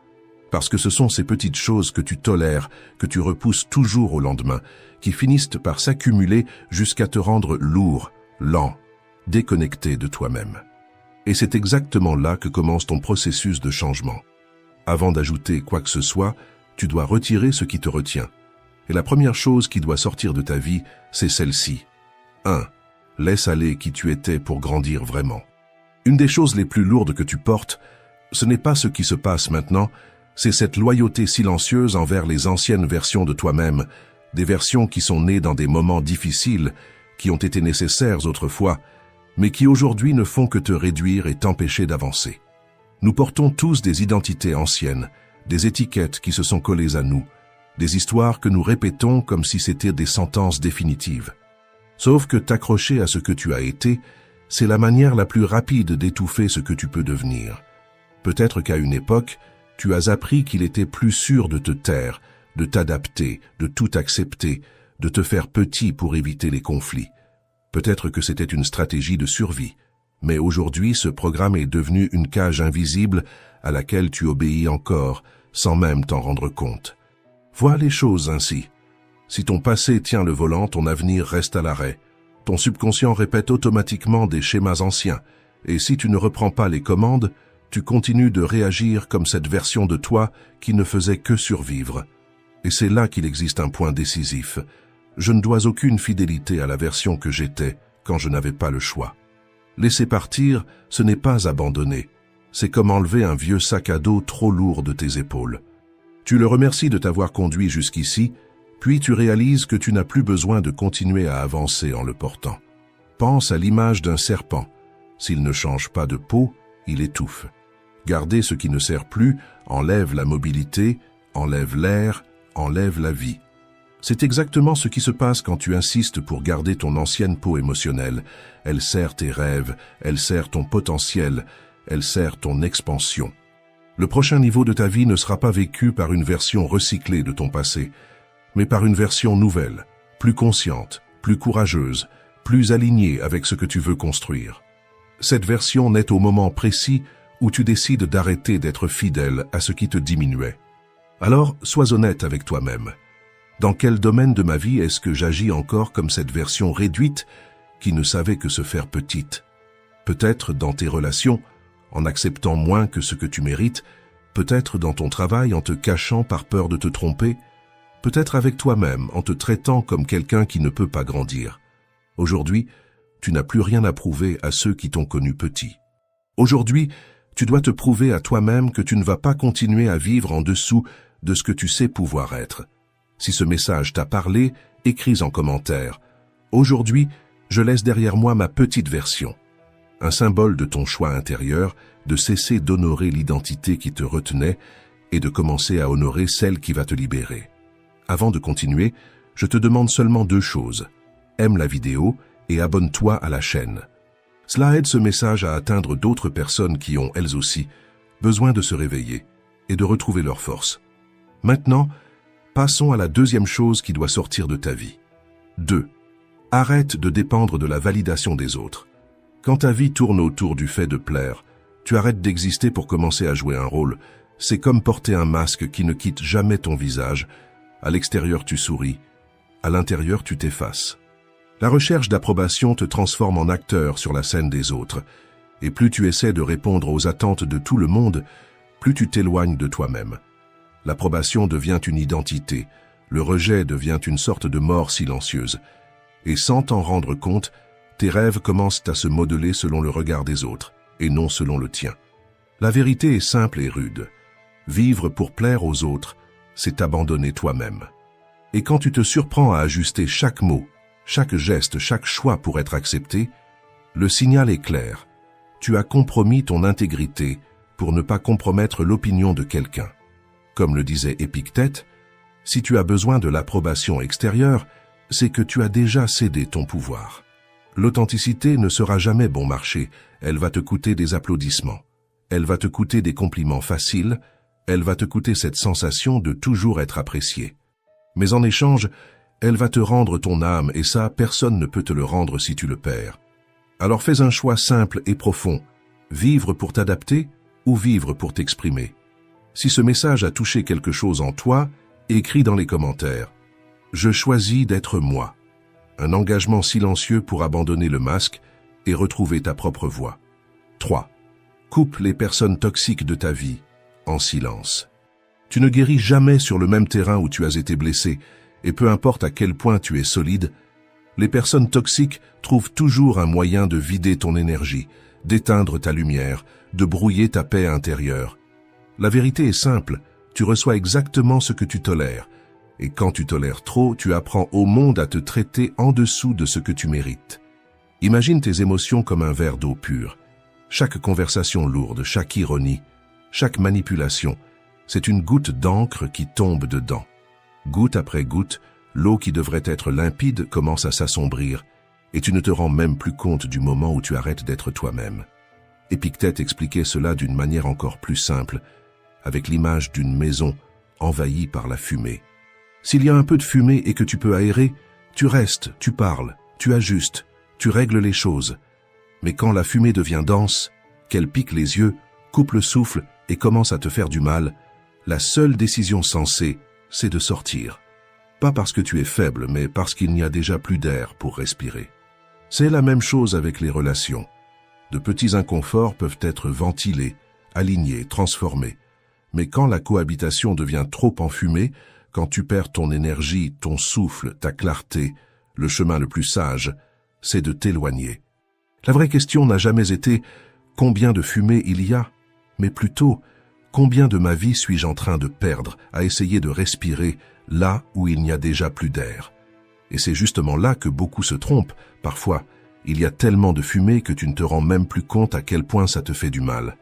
Parce que ce sont ces petites choses que tu tolères, que tu repousses toujours au lendemain, qui finissent par s'accumuler jusqu'à te rendre lourd, lent, déconnecté de toi-même. Et c'est exactement là que commence ton processus de changement. Avant d'ajouter quoi que ce soit, tu dois retirer ce qui te retient. Et la première chose qui doit sortir de ta vie, c'est celle-ci. 1. Laisse aller qui tu étais pour grandir vraiment. Une des choses les plus lourdes que tu portes, ce n'est pas ce qui se passe maintenant, c'est cette loyauté silencieuse envers les anciennes versions de toi-même, des versions qui sont nées dans des moments difficiles, qui ont été nécessaires autrefois, mais qui aujourd'hui ne font que te réduire et t'empêcher d'avancer. Nous portons tous des identités anciennes, des étiquettes qui se sont collées à nous, des histoires que nous répétons comme si c'était des sentences définitives. Sauf que t'accrocher à ce que tu as été, c'est la manière la plus rapide d'étouffer ce que tu peux devenir. Peut-être qu'à une époque, tu as appris qu'il était plus sûr de te taire, de t'adapter, de tout accepter, de te faire petit pour éviter les conflits. Peut-être que c'était une stratégie de survie, mais aujourd'hui ce programme est devenu une cage invisible à laquelle tu obéis encore, sans même t'en rendre compte. Vois les choses ainsi. Si ton passé tient le volant, ton avenir reste à l'arrêt. Ton subconscient répète automatiquement des schémas anciens, et si tu ne reprends pas les commandes, tu continues de réagir comme cette version de toi qui ne faisait que survivre. Et c'est là qu'il existe un point décisif. Je ne dois aucune fidélité à la version que j'étais quand je n'avais pas le choix. Laisser partir, ce n'est pas abandonner. C'est comme enlever un vieux sac à dos trop lourd de tes épaules. Tu le remercies de t'avoir conduit jusqu'ici, puis tu réalises que tu n'as plus besoin de continuer à avancer en le portant. Pense à l'image d'un serpent. S'il ne change pas de peau, il étouffe. Garder ce qui ne sert plus enlève la mobilité, enlève l'air, enlève la vie. C'est exactement ce qui se passe quand tu insistes pour garder ton ancienne peau émotionnelle. Elle sert tes rêves, elle sert ton potentiel, elle sert ton expansion. Le prochain niveau de ta vie ne sera pas vécu par une version recyclée de ton passé, mais par une version nouvelle, plus consciente, plus courageuse, plus alignée avec ce que tu veux construire. Cette version naît au moment précis où tu décides d'arrêter d'être fidèle à ce qui te diminuait. Alors, sois honnête avec toi-même. Dans quel domaine de ma vie est-ce que j'agis encore comme cette version réduite qui ne savait que se faire petite? Peut-être dans tes relations, en acceptant moins que ce que tu mérites, peut-être dans ton travail en te cachant par peur de te tromper, peut-être avec toi-même en te traitant comme quelqu'un qui ne peut pas grandir. Aujourd'hui, tu n'as plus rien à prouver à ceux qui t'ont connu petit. Aujourd'hui, tu dois te prouver à toi-même que tu ne vas pas continuer à vivre en dessous de ce que tu sais pouvoir être. Si ce message t'a parlé, écris en commentaire. Aujourd'hui, je laisse derrière moi ma petite version. Un symbole de ton choix intérieur, de cesser d'honorer l'identité qui te retenait et de commencer à honorer celle qui va te libérer. Avant de continuer, je te demande seulement 2 choses. Aime la vidéo et abonne-toi à la chaîne. Cela aide ce message à atteindre d'autres personnes qui ont, elles aussi, besoin de se réveiller et de retrouver leur force. Maintenant, passons à la 2e chose qui doit sortir de ta vie. 2. Arrête de dépendre de la validation des autres. Quand ta vie tourne autour du fait de plaire, tu arrêtes d'exister pour commencer à jouer un rôle. C'est comme porter un masque qui ne quitte jamais ton visage. À l'extérieur, tu souris. À l'intérieur, tu t'effaces. La recherche d'approbation te transforme en acteur sur la scène des autres. Et plus tu essaies de répondre aux attentes de tout le monde, plus tu t'éloignes de toi-même. L'approbation devient une identité. Le rejet devient une sorte de mort silencieuse. Et sans t'en rendre compte, tes rêves commencent à se modeler selon le regard des autres, et non selon le tien. La vérité est simple et rude. Vivre pour plaire aux autres, c'est t'abandonner toi-même. Et quand tu te surprends à ajuster chaque mot, chaque geste, chaque choix pour être accepté, le signal est clair. Tu as compromis ton intégrité pour ne pas compromettre l'opinion de quelqu'un. Comme le disait Épictète, si tu as besoin de l'approbation extérieure, c'est que tu as déjà cédé ton pouvoir. L'authenticité ne sera jamais bon marché, elle va te coûter des applaudissements. Elle va te coûter des compliments faciles, elle va te coûter cette sensation de toujours être apprécié. Mais en échange, elle va te rendre ton âme et ça, personne ne peut te le rendre si tu le perds. Alors fais un choix simple et profond, vivre pour t'adapter ou vivre pour t'exprimer. Si ce message a touché quelque chose en toi, écris dans les commentaires. Je choisis d'être moi. Un engagement silencieux pour abandonner le masque et retrouver ta propre voix. 3. Coupe les personnes toxiques de ta vie, en silence. Tu ne guéris jamais sur le même terrain où tu as été blessé, et peu importe à quel point tu es solide, les personnes toxiques trouvent toujours un moyen de vider ton énergie, d'éteindre ta lumière, de brouiller ta paix intérieure. La vérité est simple, tu reçois exactement ce que tu tolères, et quand tu tolères trop, tu apprends au monde à te traiter en dessous de ce que tu mérites. Imagine tes émotions comme un verre d'eau pure. Chaque conversation lourde, chaque ironie, chaque manipulation, c'est une goutte d'encre qui tombe dedans. Goutte après goutte, l'eau qui devrait être limpide commence à s'assombrir, et tu ne te rends même plus compte du moment où tu arrêtes d'être toi-même. Épictète expliquait cela d'une manière encore plus simple, avec l'image d'une maison envahie par la fumée. S'il y a un peu de fumée et que tu peux aérer, tu restes, tu parles, tu ajustes, tu règles les choses. Mais quand la fumée devient dense, qu'elle pique les yeux, coupe le souffle et commence à te faire du mal, la seule décision sensée, c'est de sortir. Pas parce que tu es faible, mais parce qu'il n'y a déjà plus d'air pour respirer. C'est la même chose avec les relations. De petits inconforts peuvent être ventilés, alignés, transformés. Mais quand la cohabitation devient trop enfumée, quand tu perds ton énergie, ton souffle, ta clarté, le chemin le plus sage, c'est de t'éloigner. La vraie question n'a jamais été « combien de fumée il y a ?», mais plutôt « combien de ma vie suis-je en train de perdre à essayer de respirer là où il n'y a déjà plus d'air ?» Et c'est justement là que beaucoup se trompent. Parfois, il y a tellement de fumée que tu ne te rends même plus compte à quel point ça te fait du mal.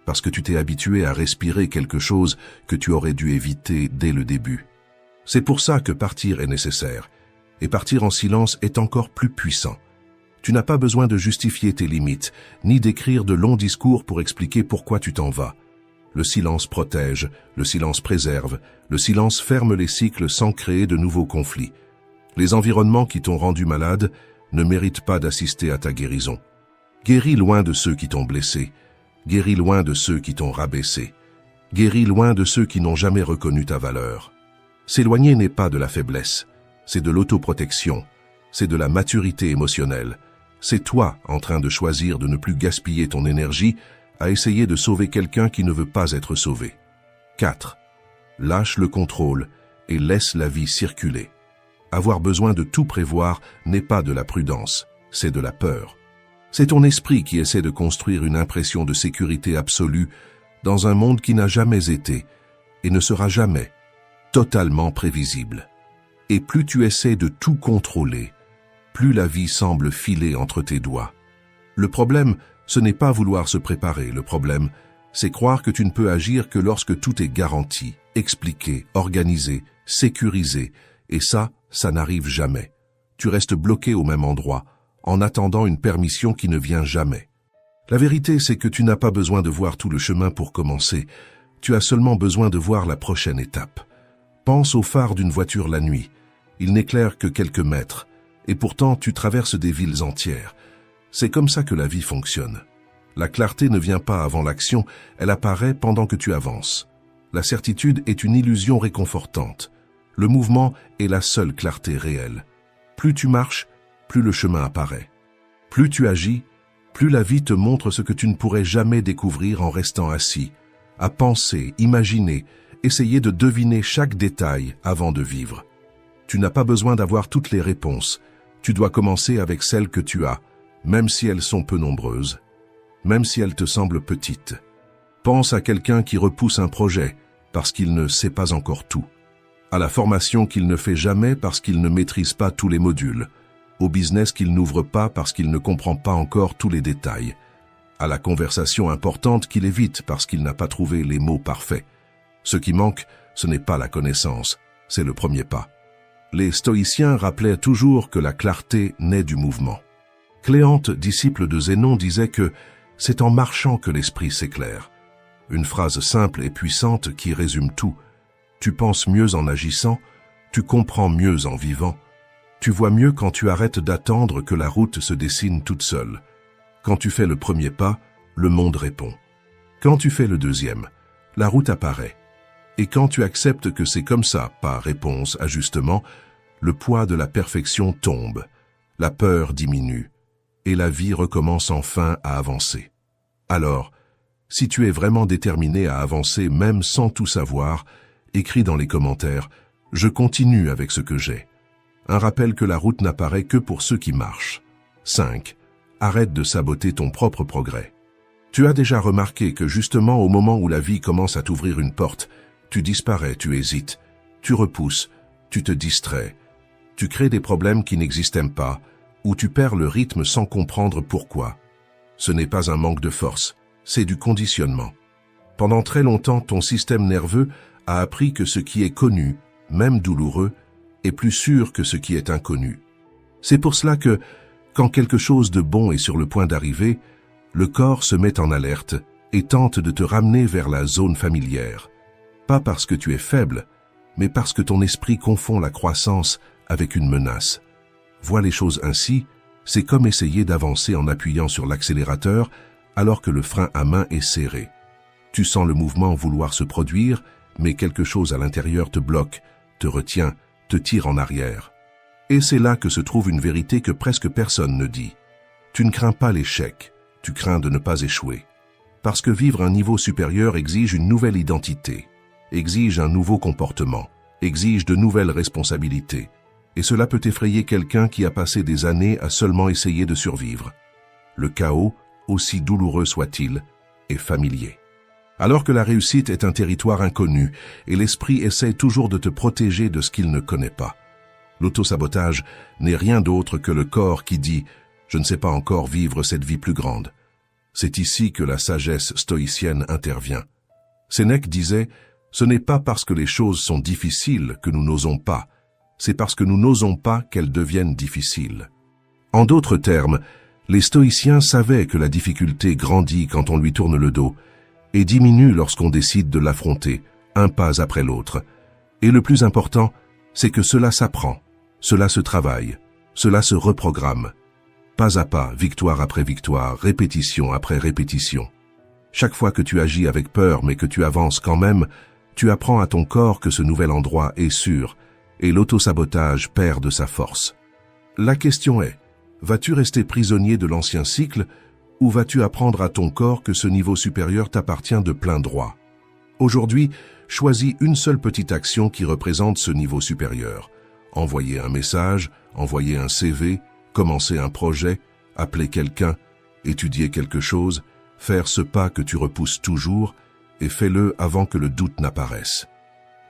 Parce que tu t'es habitué à respirer quelque chose que tu aurais dû éviter dès le début. C'est pour ça que partir est nécessaire. Et partir en silence est encore plus puissant. Tu n'as pas besoin de justifier tes limites, ni d'écrire de longs discours pour expliquer pourquoi tu t'en vas. Le silence protège, le silence préserve, le silence ferme les cycles sans créer de nouveaux conflits. Les environnements qui t'ont rendu malade ne mérite pas d'assister à ta guérison. Guéris loin de ceux qui t'ont blessé. Guéris loin de ceux qui t'ont rabaissé. Guéris loin de ceux qui n'ont jamais reconnu ta valeur. S'éloigner n'est pas de la faiblesse, c'est de l'autoprotection, c'est de la maturité émotionnelle. C'est toi en train de choisir de ne plus gaspiller ton énergie à essayer de sauver quelqu'un qui ne veut pas être sauvé. 4. Lâche le contrôle et laisse la vie circuler. Avoir besoin de tout prévoir n'est pas de la prudence, c'est de la peur. C'est ton esprit qui essaie de construire une impression de sécurité absolue dans un monde qui n'a jamais été et ne sera jamais totalement prévisible. Et plus tu essaies de tout contrôler, plus la vie semble filer entre tes doigts. Le problème, ce n'est pas vouloir se préparer. Le problème, c'est croire que tu ne peux agir que lorsque tout est garanti, expliqué, organisé, sécurisé. Et ça n'arrive jamais. Tu restes bloqué au même endroit, en attendant une permission qui ne vient jamais. La vérité, c'est que tu n'as pas besoin de voir tout le chemin pour commencer. Tu as seulement besoin de voir la prochaine étape. Pense au phare d'une voiture la nuit. Il n'éclaire que quelques mètres. Et pourtant, tu traverses des villes entières. C'est comme ça que la vie fonctionne. La clarté ne vient pas avant l'action, elle apparaît pendant que tu avances. La certitude est une illusion réconfortante. Le mouvement est la seule clarté réelle. Plus tu marches, plus le chemin apparaît. Plus tu agis, plus la vie te montre ce que tu ne pourrais jamais découvrir en restant assis, à penser, imaginer, essayer de deviner chaque détail avant de vivre. Tu n'as pas besoin d'avoir toutes les réponses. Tu dois commencer avec celles que tu as, même si elles sont peu nombreuses, même si elles te semblent petites. Pense à quelqu'un qui repousse un projet parce qu'il ne sait pas encore tout, à la formation qu'il ne fait jamais parce qu'il ne maîtrise pas tous les modules, au business qu'il n'ouvre pas parce qu'il ne comprend pas encore tous les détails, à la conversation importante qu'il évite parce qu'il n'a pas trouvé les mots parfaits. Ce qui manque, ce n'est pas la connaissance, c'est le premier pas. Les stoïciens rappelaient toujours que la clarté naît du mouvement. Cléante, disciple de Zénon, disait que c'est en marchant que l'esprit s'éclaire. Une phrase simple et puissante qui résume tout. Tu penses mieux en agissant, tu comprends mieux en vivant. Tu vois mieux quand tu arrêtes d'attendre que la route se dessine toute seule. Quand tu fais le premier pas, le monde répond. Quand tu fais le deuxième, la route apparaît. Et quand tu acceptes que c'est comme ça, par réponse, ajustement, le poids de la perfection tombe, la peur diminue, et la vie recommence enfin à avancer. Alors, si tu es vraiment déterminé à avancer même sans tout savoir, écris dans les commentaires « Je continue avec ce que j'ai ». Un rappel que la route n'apparaît que pour ceux qui marchent. 5. Arrête de saboter ton propre progrès. Tu as déjà remarqué que justement au moment où la vie commence à t'ouvrir une porte, tu disparais, tu hésites, tu repousses, tu te distrais, tu crées des problèmes qui n'existent pas, ou tu perds le rythme sans comprendre pourquoi. Ce n'est pas un manque de force, c'est du conditionnement. Pendant très longtemps, ton système nerveux a appris que ce qui est connu, même douloureux, est plus sûr que ce qui est inconnu. C'est pour cela que, quand quelque chose de bon est sur le point d'arriver, le corps se met en alerte et tente de te ramener vers la zone familière. Pas parce que tu es faible, mais parce que ton esprit confond la croissance avec une menace. Vois les choses ainsi, c'est comme essayer d'avancer en appuyant sur l'accélérateur alors que le frein à main est serré. Tu sens le mouvement vouloir se produire, mais quelque chose à l'intérieur te bloque, te retient, te tire en arrière. Et c'est là que se trouve une vérité que presque personne ne dit. Tu ne crains pas l'échec, tu crains de ne pas échouer. Parce que vivre un niveau supérieur exige une nouvelle identité, exige un nouveau comportement, exige de nouvelles responsabilités. Et cela peut effrayer quelqu'un qui a passé des années à seulement essayer de survivre. Le chaos, aussi douloureux soit-il, est familier. Alors que la réussite est un territoire inconnu et l'esprit essaie toujours de te protéger de ce qu'il ne connaît pas. L'autosabotage n'est rien d'autre que le corps qui dit « Je ne sais pas encore vivre cette vie plus grande ». C'est ici que la sagesse stoïcienne intervient. Sénèque disait « Ce n'est pas parce que les choses sont difficiles que nous n'osons pas, c'est parce que nous n'osons pas qu'elles deviennent difficiles. » En d'autres termes, les stoïciens savaient que la difficulté grandit quand on lui tourne le dos et diminue lorsqu'on décide de l'affronter, un pas après l'autre. Et le plus important, c'est que cela s'apprend, cela se travaille, cela se reprogramme, Pas à pas, victoire après victoire, répétition après répétition. Chaque fois que tu agis avec peur mais que tu avances quand même, tu apprends à ton corps que ce nouvel endroit est sûr et l'autosabotage perd de sa force. La question est, vas-tu rester prisonnier de l'ancien cycle ou vas-tu apprendre à ton corps que ce niveau supérieur t'appartient de plein droit? Aujourd'hui, choisis une seule petite action qui représente ce niveau supérieur. Envoyer un message, envoyer un CV, commencer un projet, appeler quelqu'un, étudier quelque chose, faire ce pas que tu repousses toujours et fais-le avant que le doute n'apparaisse.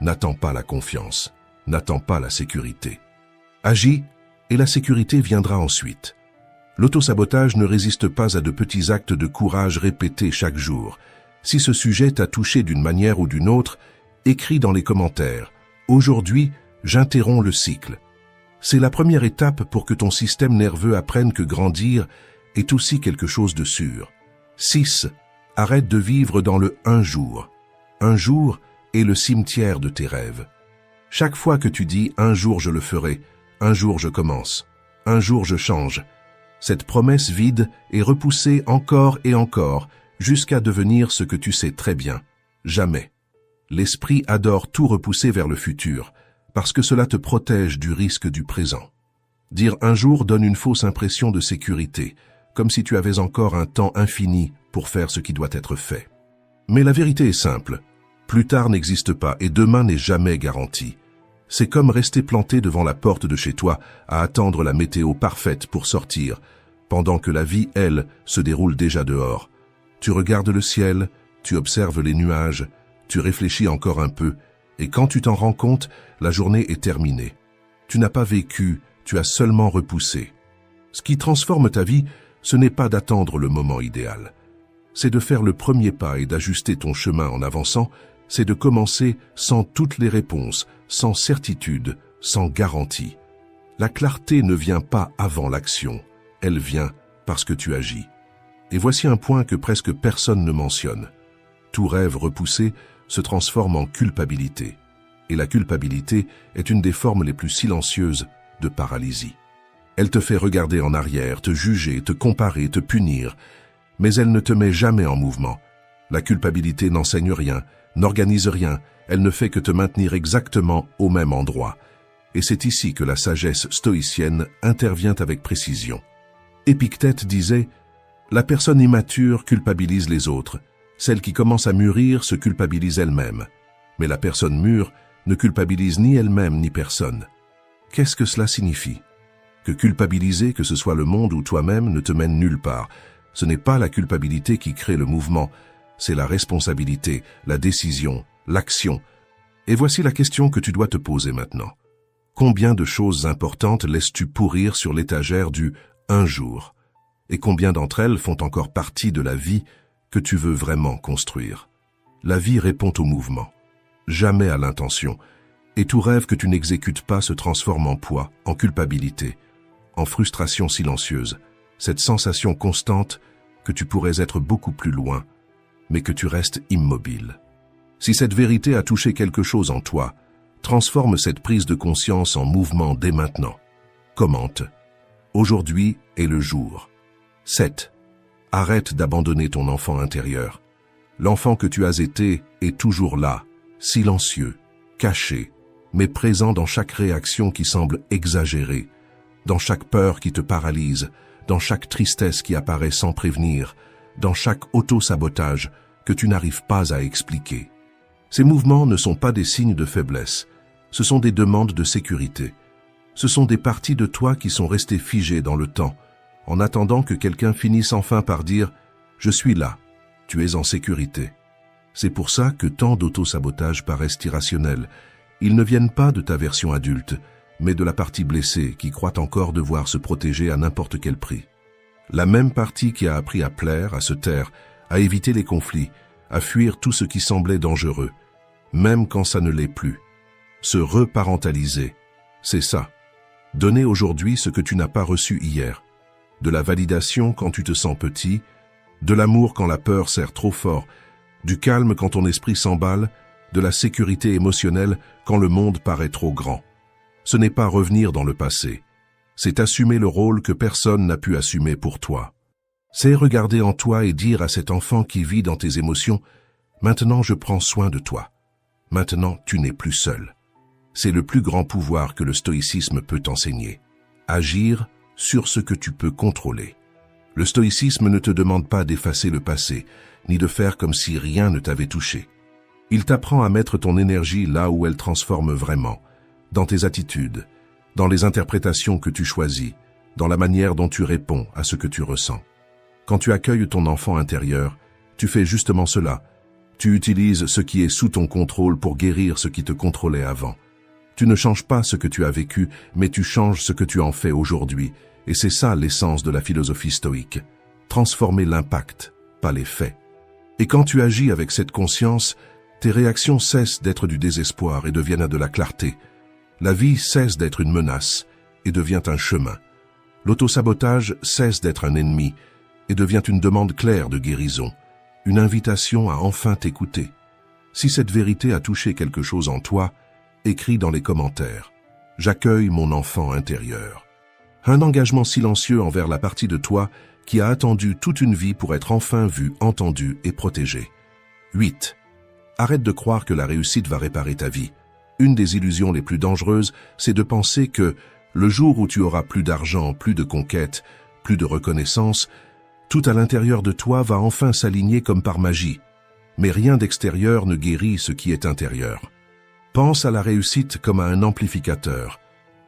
N'attends pas la confiance, n'attends pas la sécurité. Agis et la sécurité viendra ensuite. L'autosabotage ne résiste pas à de petits actes de courage répétés chaque jour. Si ce sujet t'a touché d'une manière ou d'une autre, écris dans les commentaires « Aujourd'hui, j'interromps le cycle ». C'est la première étape pour que ton système nerveux apprenne que grandir est aussi quelque chose de sûr. 6. Arrête de vivre dans le « un jour ». Un jour est le cimetière de tes rêves. Chaque fois que tu dis « un jour je le ferai »,« un jour je commence »,« un jour je change », cette promesse vide est repoussée encore et encore jusqu'à devenir ce que tu sais très bien. Jamais. L'esprit adore tout repousser vers le futur, parce que cela te protège du risque du présent. Dire un jour donne une fausse impression de sécurité, comme si tu avais encore un temps infini pour faire ce qui doit être fait. Mais la vérité est simple. Plus tard n'existe pas et demain n'est jamais garanti. C'est comme rester planté devant la porte de chez toi à attendre la météo parfaite pour sortir, pendant que la vie, elle, se déroule déjà dehors. Tu regardes le ciel, tu observes les nuages, tu réfléchis encore un peu, et quand tu t'en rends compte, la journée est terminée. Tu n'as pas vécu, tu as seulement repoussé. Ce qui transforme ta vie, ce n'est pas d'attendre le moment idéal. C'est de faire le premier pas et d'ajuster ton chemin en avançant, c'est de commencer sans toutes les réponses, sans certitude, sans garantie. La clarté ne vient pas avant l'action, elle vient parce que tu agis. Et voici un point que presque personne ne mentionne. Tout rêve repoussé se transforme en culpabilité. Et la culpabilité est une des formes les plus silencieuses de paralysie. Elle te fait regarder en arrière, te juger, te comparer, te punir, mais elle ne te met jamais en mouvement. La culpabilité n'enseigne rien, n'organise rien, elle ne fait que te maintenir exactement au même endroit. Et c'est ici que la sagesse stoïcienne intervient avec précision. Épictète disait « La personne immature culpabilise les autres, celle qui commence à mûrir se culpabilise elle-même, mais la personne mûre ne culpabilise ni elle-même ni personne. » Qu'est-ce que cela signifie? Que culpabiliser, que ce soit le monde ou toi-même, ne te mène nulle part. Ce n'est pas la culpabilité qui crée le mouvement, c'est la responsabilité, la décision, l'action. Et voici la question que tu dois te poser maintenant. Combien de choses importantes laisses-tu pourrir sur l'étagère du « un jour » et combien d'entre elles font encore partie de la vie que tu veux vraiment construire? La vie répond au mouvement, jamais à l'intention, et tout rêve que tu n'exécutes pas se transforme en poids, en culpabilité, en frustration silencieuse, cette sensation constante que tu pourrais être beaucoup plus loin, mais que tu restes immobile. Si cette vérité a touché quelque chose en toi, transforme cette prise de conscience en mouvement dès maintenant. Commente. Aujourd'hui est le jour. 7. Arrête d'abandonner ton enfant intérieur. L'enfant que tu as été est toujours là, silencieux, caché, mais présent dans chaque réaction qui semble exagérée, dans chaque peur qui te paralyse, dans chaque tristesse qui apparaît sans prévenir, dans chaque auto-sabotage que tu n'arrives pas à expliquer. Ces mouvements ne sont pas des signes de faiblesse, ce sont des demandes de sécurité. Ce sont des parties de toi qui sont restées figées dans le temps, en attendant que quelqu'un finisse enfin par dire « Je suis là, tu es en sécurité ». C'est pour ça que tant d'auto-sabotages paraissent irrationnels. Ils ne viennent pas de ta version adulte, mais de la partie blessée qui croit encore devoir se protéger à n'importe quel prix. La même partie qui a appris à plaire, à se taire, à éviter les conflits, à fuir tout ce qui semblait dangereux, même quand ça ne l'est plus. Se reparentaliser, c'est ça. Donner aujourd'hui ce que tu n'as pas reçu hier. De la validation quand tu te sens petit, de l'amour quand la peur serre trop fort, du calme quand ton esprit s'emballe, de la sécurité émotionnelle quand le monde paraît trop grand. Ce n'est pas revenir dans le passé, C'est assumer le rôle que personne n'a pu assumer pour toi. C'est regarder en toi et dire à cet enfant qui vit dans tes émotions, « Maintenant je prends soin de toi. Maintenant tu n'es plus seul. » C'est le plus grand pouvoir que le stoïcisme peut t'enseigner. Agir sur ce que tu peux contrôler. Le stoïcisme ne te demande pas d'effacer le passé, ni de faire comme si rien ne t'avait touché. Il t'apprend à mettre ton énergie là où elle transforme vraiment, dans tes attitudes, dans les interprétations que tu choisis, dans la manière dont tu réponds à ce que tu ressens. Quand tu accueilles ton enfant intérieur, tu fais justement cela. Tu utilises ce qui est sous ton contrôle pour guérir ce qui te contrôlait avant. Tu ne changes pas ce que tu as vécu, mais tu changes ce que tu en fais aujourd'hui. Et c'est ça l'essence de la philosophie stoïque. Transformer l'impact, pas les faits. Et quand tu agis avec cette conscience, tes réactions cessent d'être du désespoir et deviennent de la clarté. La vie cesse d'être une menace et devient un chemin. L'autosabotage cesse d'être un ennemi et devient une demande claire de guérison, une invitation à enfin t'écouter. Si cette vérité a touché quelque chose en toi, écris dans les commentaires « J'accueille mon enfant intérieur ». Un engagement silencieux envers la partie de toi qui a attendu toute une vie pour être enfin vue, entendue et protégée. 8. Arrête de croire que la réussite va réparer ta vie. Une des illusions les plus dangereuses, c'est de penser que le jour où tu auras plus d'argent, plus de conquêtes, plus de reconnaissance, tout à l'intérieur de toi va enfin s'aligner comme par magie. Mais rien d'extérieur ne guérit ce qui est intérieur. Pense à la réussite comme à un amplificateur.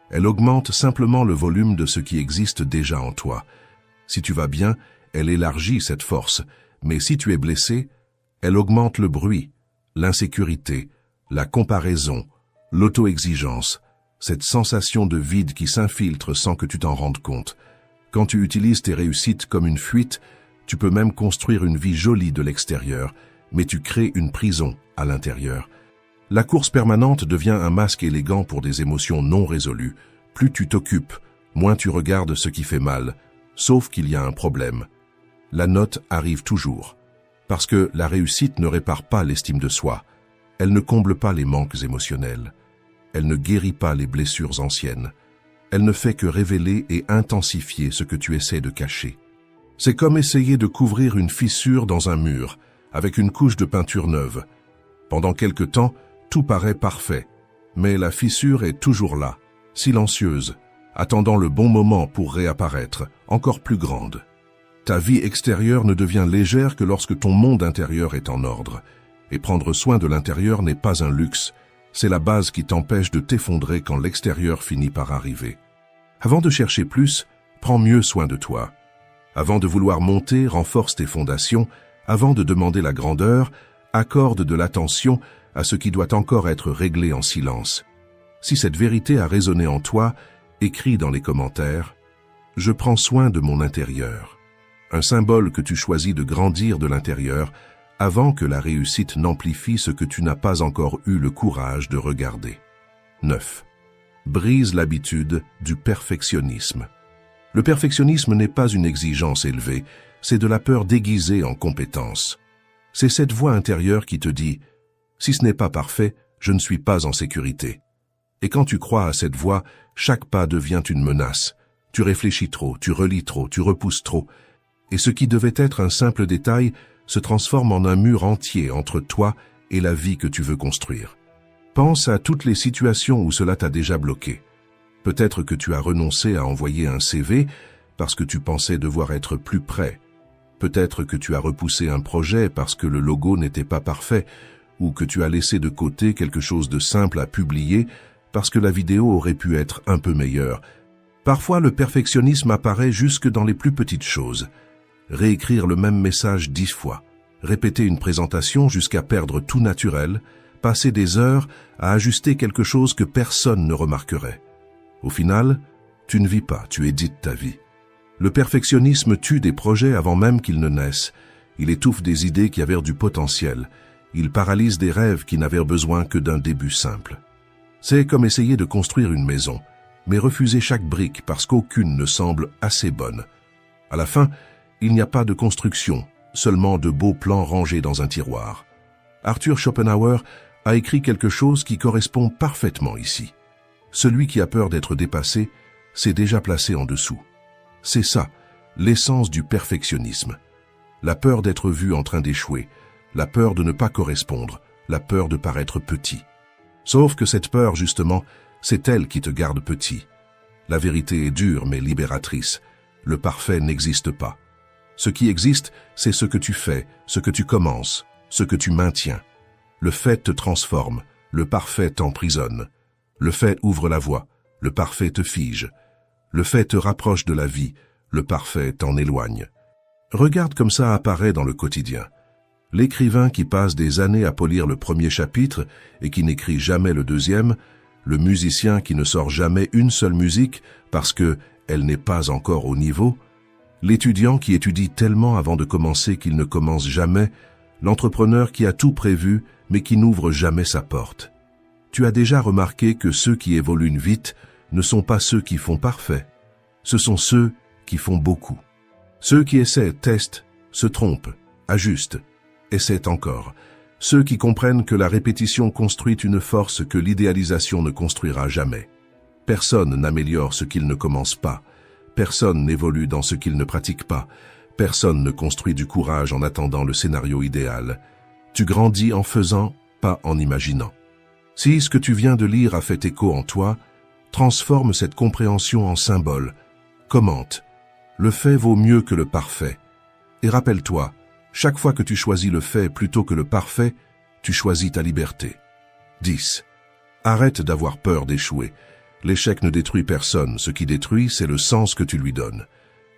Elle augmente simplement le volume de ce qui existe déjà en toi. Si tu vas bien, elle élargit cette force, mais si tu es blessé, elle augmente le bruit, l'insécurité, la comparaison, l'auto-exigence, cette sensation de vide qui s'infiltre sans que tu t'en rendes compte. Quand tu utilises tes réussites comme une fuite, tu peux même construire une vie jolie de l'extérieur, mais tu crées une prison à l'intérieur. La course permanente devient un masque élégant pour des émotions non résolues. Plus tu t'occupes, moins tu regardes ce qui fait mal, sauf qu'il y a un problème. La note arrive toujours, parce que la réussite ne répare pas l'estime de soi. Elle ne comble pas les manques émotionnels. Elle ne guérit pas les blessures anciennes. Elle ne fait que révéler et intensifier ce que tu essaies de cacher. C'est comme essayer de couvrir une fissure dans un mur, avec une couche de peinture neuve. Pendant quelque temps, tout paraît parfait, mais la fissure est toujours là, silencieuse, attendant le bon moment pour réapparaître, encore plus grande. Ta vie extérieure ne devient légère que lorsque ton monde intérieur est en ordre. Et prendre soin de l'intérieur n'est pas un luxe, c'est la base qui t'empêche de t'effondrer quand l'extérieur finit par arriver. Avant de chercher plus, prends mieux soin de toi. Avant de vouloir monter, renforce tes fondations. Avant de demander la grandeur, accorde de l'attention à ce qui doit encore être réglé en silence. Si cette vérité a résonné en toi, écris dans les commentaires « Je prends soin de mon intérieur », un symbole que tu choisis de grandir de l'intérieur avant que la réussite n'amplifie ce que tu n'as pas encore eu le courage de regarder. 9. Brise l'habitude du perfectionnisme. Le perfectionnisme n'est pas une exigence élevée, c'est de la peur déguisée en compétence. C'est cette voix intérieure qui te dit « Si ce n'est pas parfait, je ne suis pas en sécurité ». Et quand tu crois à cette voix, chaque pas devient une menace. Tu réfléchis trop, tu relis trop, tu repousses trop. Et ce qui devait être un simple détail se transforme en un mur entier entre toi et la vie que tu veux construire. Pense à toutes les situations où cela t'a déjà bloqué. Peut-être que tu as renoncé à envoyer un CV parce que tu pensais devoir être plus près. Peut-être que tu as repoussé un projet parce que le logo n'était pas parfait, ou que tu as laissé de côté quelque chose de simple à publier parce que la vidéo aurait pu être un peu meilleure. Parfois, le perfectionnisme apparaît jusque dans les plus petites choses. Réécrire le même message 10 fois, répéter une présentation jusqu'à perdre tout naturel, passer des heures à ajuster quelque chose que personne ne remarquerait. Au final, tu ne vis pas, tu édites ta vie. Le perfectionnisme tue des projets avant même qu'ils ne naissent. Il étouffe des idées qui avaient du potentiel. Il paralyse des rêves qui n'avaient besoin que d'un début simple. C'est comme essayer de construire une maison, mais refuser chaque brique parce qu'aucune ne semble assez bonne. À la fin, il n'y a pas de construction, seulement de beaux plans rangés dans un tiroir. Arthur Schopenhauer a écrit quelque chose qui correspond parfaitement ici. Celui qui a peur d'être dépassé c'est déjà placé en dessous. C'est ça, l'essence du perfectionnisme. La peur d'être vu en train d'échouer, la peur de ne pas correspondre, la peur de paraître petit. Sauf que cette peur, justement, c'est elle qui te garde petit. La vérité est dure mais libératrice. Le parfait n'existe pas. Ce qui existe, c'est ce que tu fais, ce que tu commences, ce que tu maintiens. Le fait te transforme, le parfait t'emprisonne. Le fait ouvre la voie, le parfait te fige. Le fait te rapproche de la vie, le parfait t'en éloigne. Regarde comme ça apparaît dans le quotidien. L'écrivain qui passe des années à polir le premier chapitre et qui n'écrit jamais le deuxième, le musicien qui ne sort jamais une seule musique parce que elle n'est pas encore au niveau, l'étudiant qui étudie tellement avant de commencer qu'il ne commence jamais, l'entrepreneur qui a tout prévu mais qui n'ouvre jamais sa porte. Tu as déjà remarqué que ceux qui évoluent vite ne sont pas ceux qui font parfait. Ce sont ceux qui font beaucoup. Ceux qui essaient, testent, se trompent, ajustent, essaient encore. Ceux qui comprennent que la répétition construit une force que l'idéalisation ne construira jamais. Personne n'améliore ce qu'il ne commence pas. Personne n'évolue dans ce qu'il ne pratique pas. Personne ne construit du courage en attendant le scénario idéal. Tu grandis en faisant, pas en imaginant. Si ce que tu viens de lire a fait écho en toi, transforme cette compréhension en symbole. Commente. Le fait vaut mieux que le parfait. Et rappelle-toi, chaque fois que tu choisis le fait plutôt que le parfait, tu choisis ta liberté. 10. Arrête d'avoir peur d'échouer. L'échec ne détruit personne. Ce qui détruit, c'est le sens que tu lui donnes.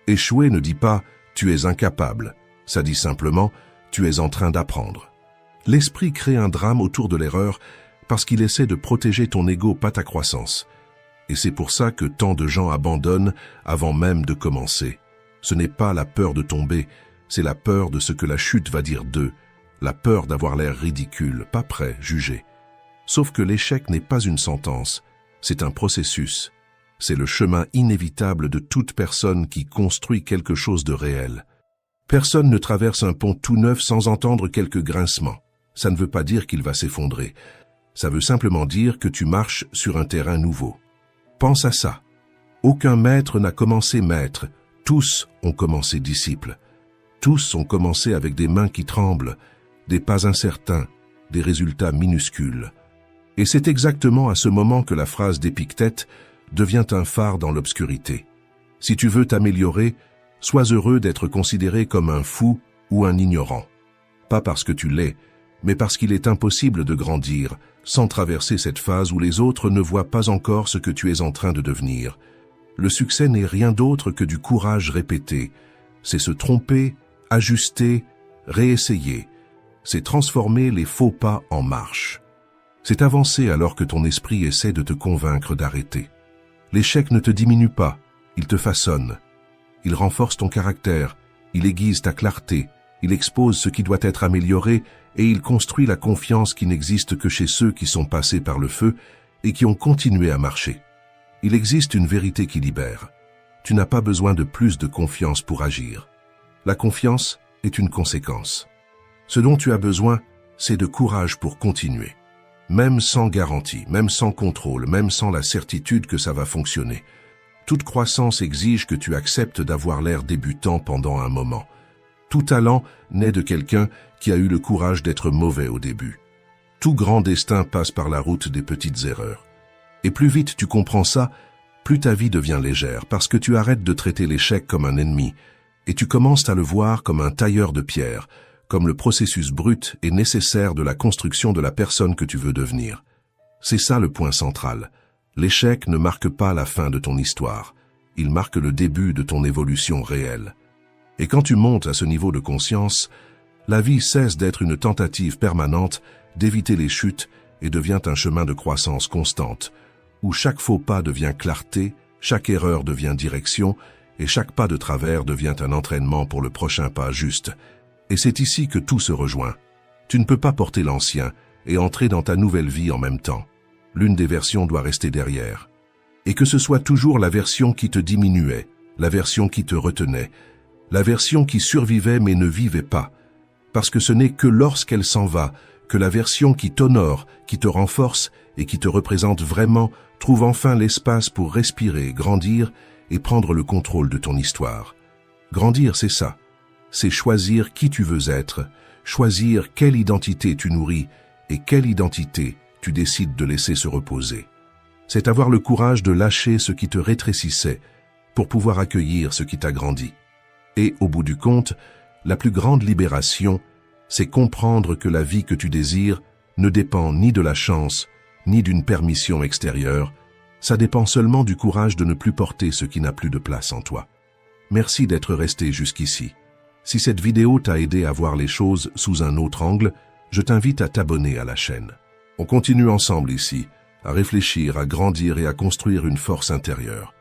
Échouer ne dit pas « tu es incapable ». Ça dit simplement « tu es en train d'apprendre ». L'esprit crée un drame autour de l'erreur parce qu'il essaie de protéger ton ego, pas ta croissance. Et c'est pour ça que tant de gens abandonnent avant même de commencer. Ce n'est pas la peur de tomber, c'est la peur de ce que la chute va dire d'eux, la peur d'avoir l'air ridicule, pas prêt, jugé. Sauf que l'échec n'est pas une sentence, c'est un processus. C'est le chemin inévitable de toute personne qui construit quelque chose de réel. Personne ne traverse un pont tout neuf sans entendre quelques grincements. Ça ne veut pas dire qu'il va s'effondrer. Ça veut simplement dire que tu marches sur un terrain nouveau. Pense à ça. Aucun maître n'a commencé maître. Tous ont commencé disciples. Tous ont commencé avec des mains qui tremblent, des pas incertains, des résultats minuscules. Et c'est exactement à ce moment que la phrase d'Épictète devient un phare dans l'obscurité. Si tu veux t'améliorer, sois heureux d'être considéré comme un fou ou un ignorant. Pas parce que tu l'es, mais parce qu'il est impossible de grandir sans traverser cette phase où les autres ne voient pas encore ce que tu es en train de devenir. Le succès n'est rien d'autre que du courage répété. C'est se tromper, ajuster, réessayer. C'est transformer les faux pas en marche. C'est avancer alors que ton esprit essaie de te convaincre d'arrêter. L'échec ne te diminue pas, il te façonne. Il renforce ton caractère, il aiguise ta clarté, il expose ce qui doit être amélioré et il construit la confiance qui n'existe que chez ceux qui sont passés par le feu et qui ont continué à marcher. Il existe une vérité qui libère. Tu n'as pas besoin de plus de confiance pour agir. La confiance est une conséquence. Ce dont tu as besoin, c'est de courage pour continuer. Même sans garantie, même sans contrôle, même sans la certitude que ça va fonctionner. Toute croissance exige que tu acceptes d'avoir l'air débutant pendant un moment. Tout talent naît de quelqu'un qui a eu le courage d'être mauvais au début. Tout grand destin passe par la route des petites erreurs. Et plus vite tu comprends ça, plus ta vie devient légère, parce que tu arrêtes de traiter l'échec comme un ennemi, et tu commences à le voir comme un tailleur de pierre, comme le processus brut et nécessaire de la construction de la personne que tu veux devenir. C'est ça le point central. L'échec ne marque pas la fin de ton histoire, il marque le début de ton évolution réelle. Et quand tu montes à ce niveau de conscience, la vie cesse d'être une tentative permanente d'éviter les chutes et devient un chemin de croissance constante, où chaque faux pas devient clarté, chaque erreur devient direction, et chaque pas de travers devient un entraînement pour le prochain pas juste. Et c'est ici que tout se rejoint. Tu ne peux pas porter l'ancien et entrer dans ta nouvelle vie en même temps. L'une des versions doit rester derrière. Et que ce soit toujours la version qui te diminuait, la version qui te retenait, la version qui survivait mais ne vivait pas. Parce que ce n'est que lorsqu'elle s'en va que la version qui t'honore, qui te renforce et qui te représente vraiment trouve enfin l'espace pour respirer, grandir et prendre le contrôle de ton histoire. Grandir, c'est ça. C'est choisir qui tu veux être, choisir quelle identité tu nourris et quelle identité tu décides de laisser se reposer. C'est avoir le courage de lâcher ce qui te rétrécissait pour pouvoir accueillir ce qui t'agrandit. Et au bout du compte, la plus grande libération, c'est comprendre que la vie que tu désires ne dépend ni de la chance, ni d'une permission extérieure, ça dépend seulement du courage de ne plus porter ce qui n'a plus de place en toi. Merci d'être resté jusqu'ici. Si cette vidéo t'a aidé à voir les choses sous un autre angle, je t'invite à t'abonner à la chaîne. On continue ensemble ici, à réfléchir, à grandir et à construire une force intérieure.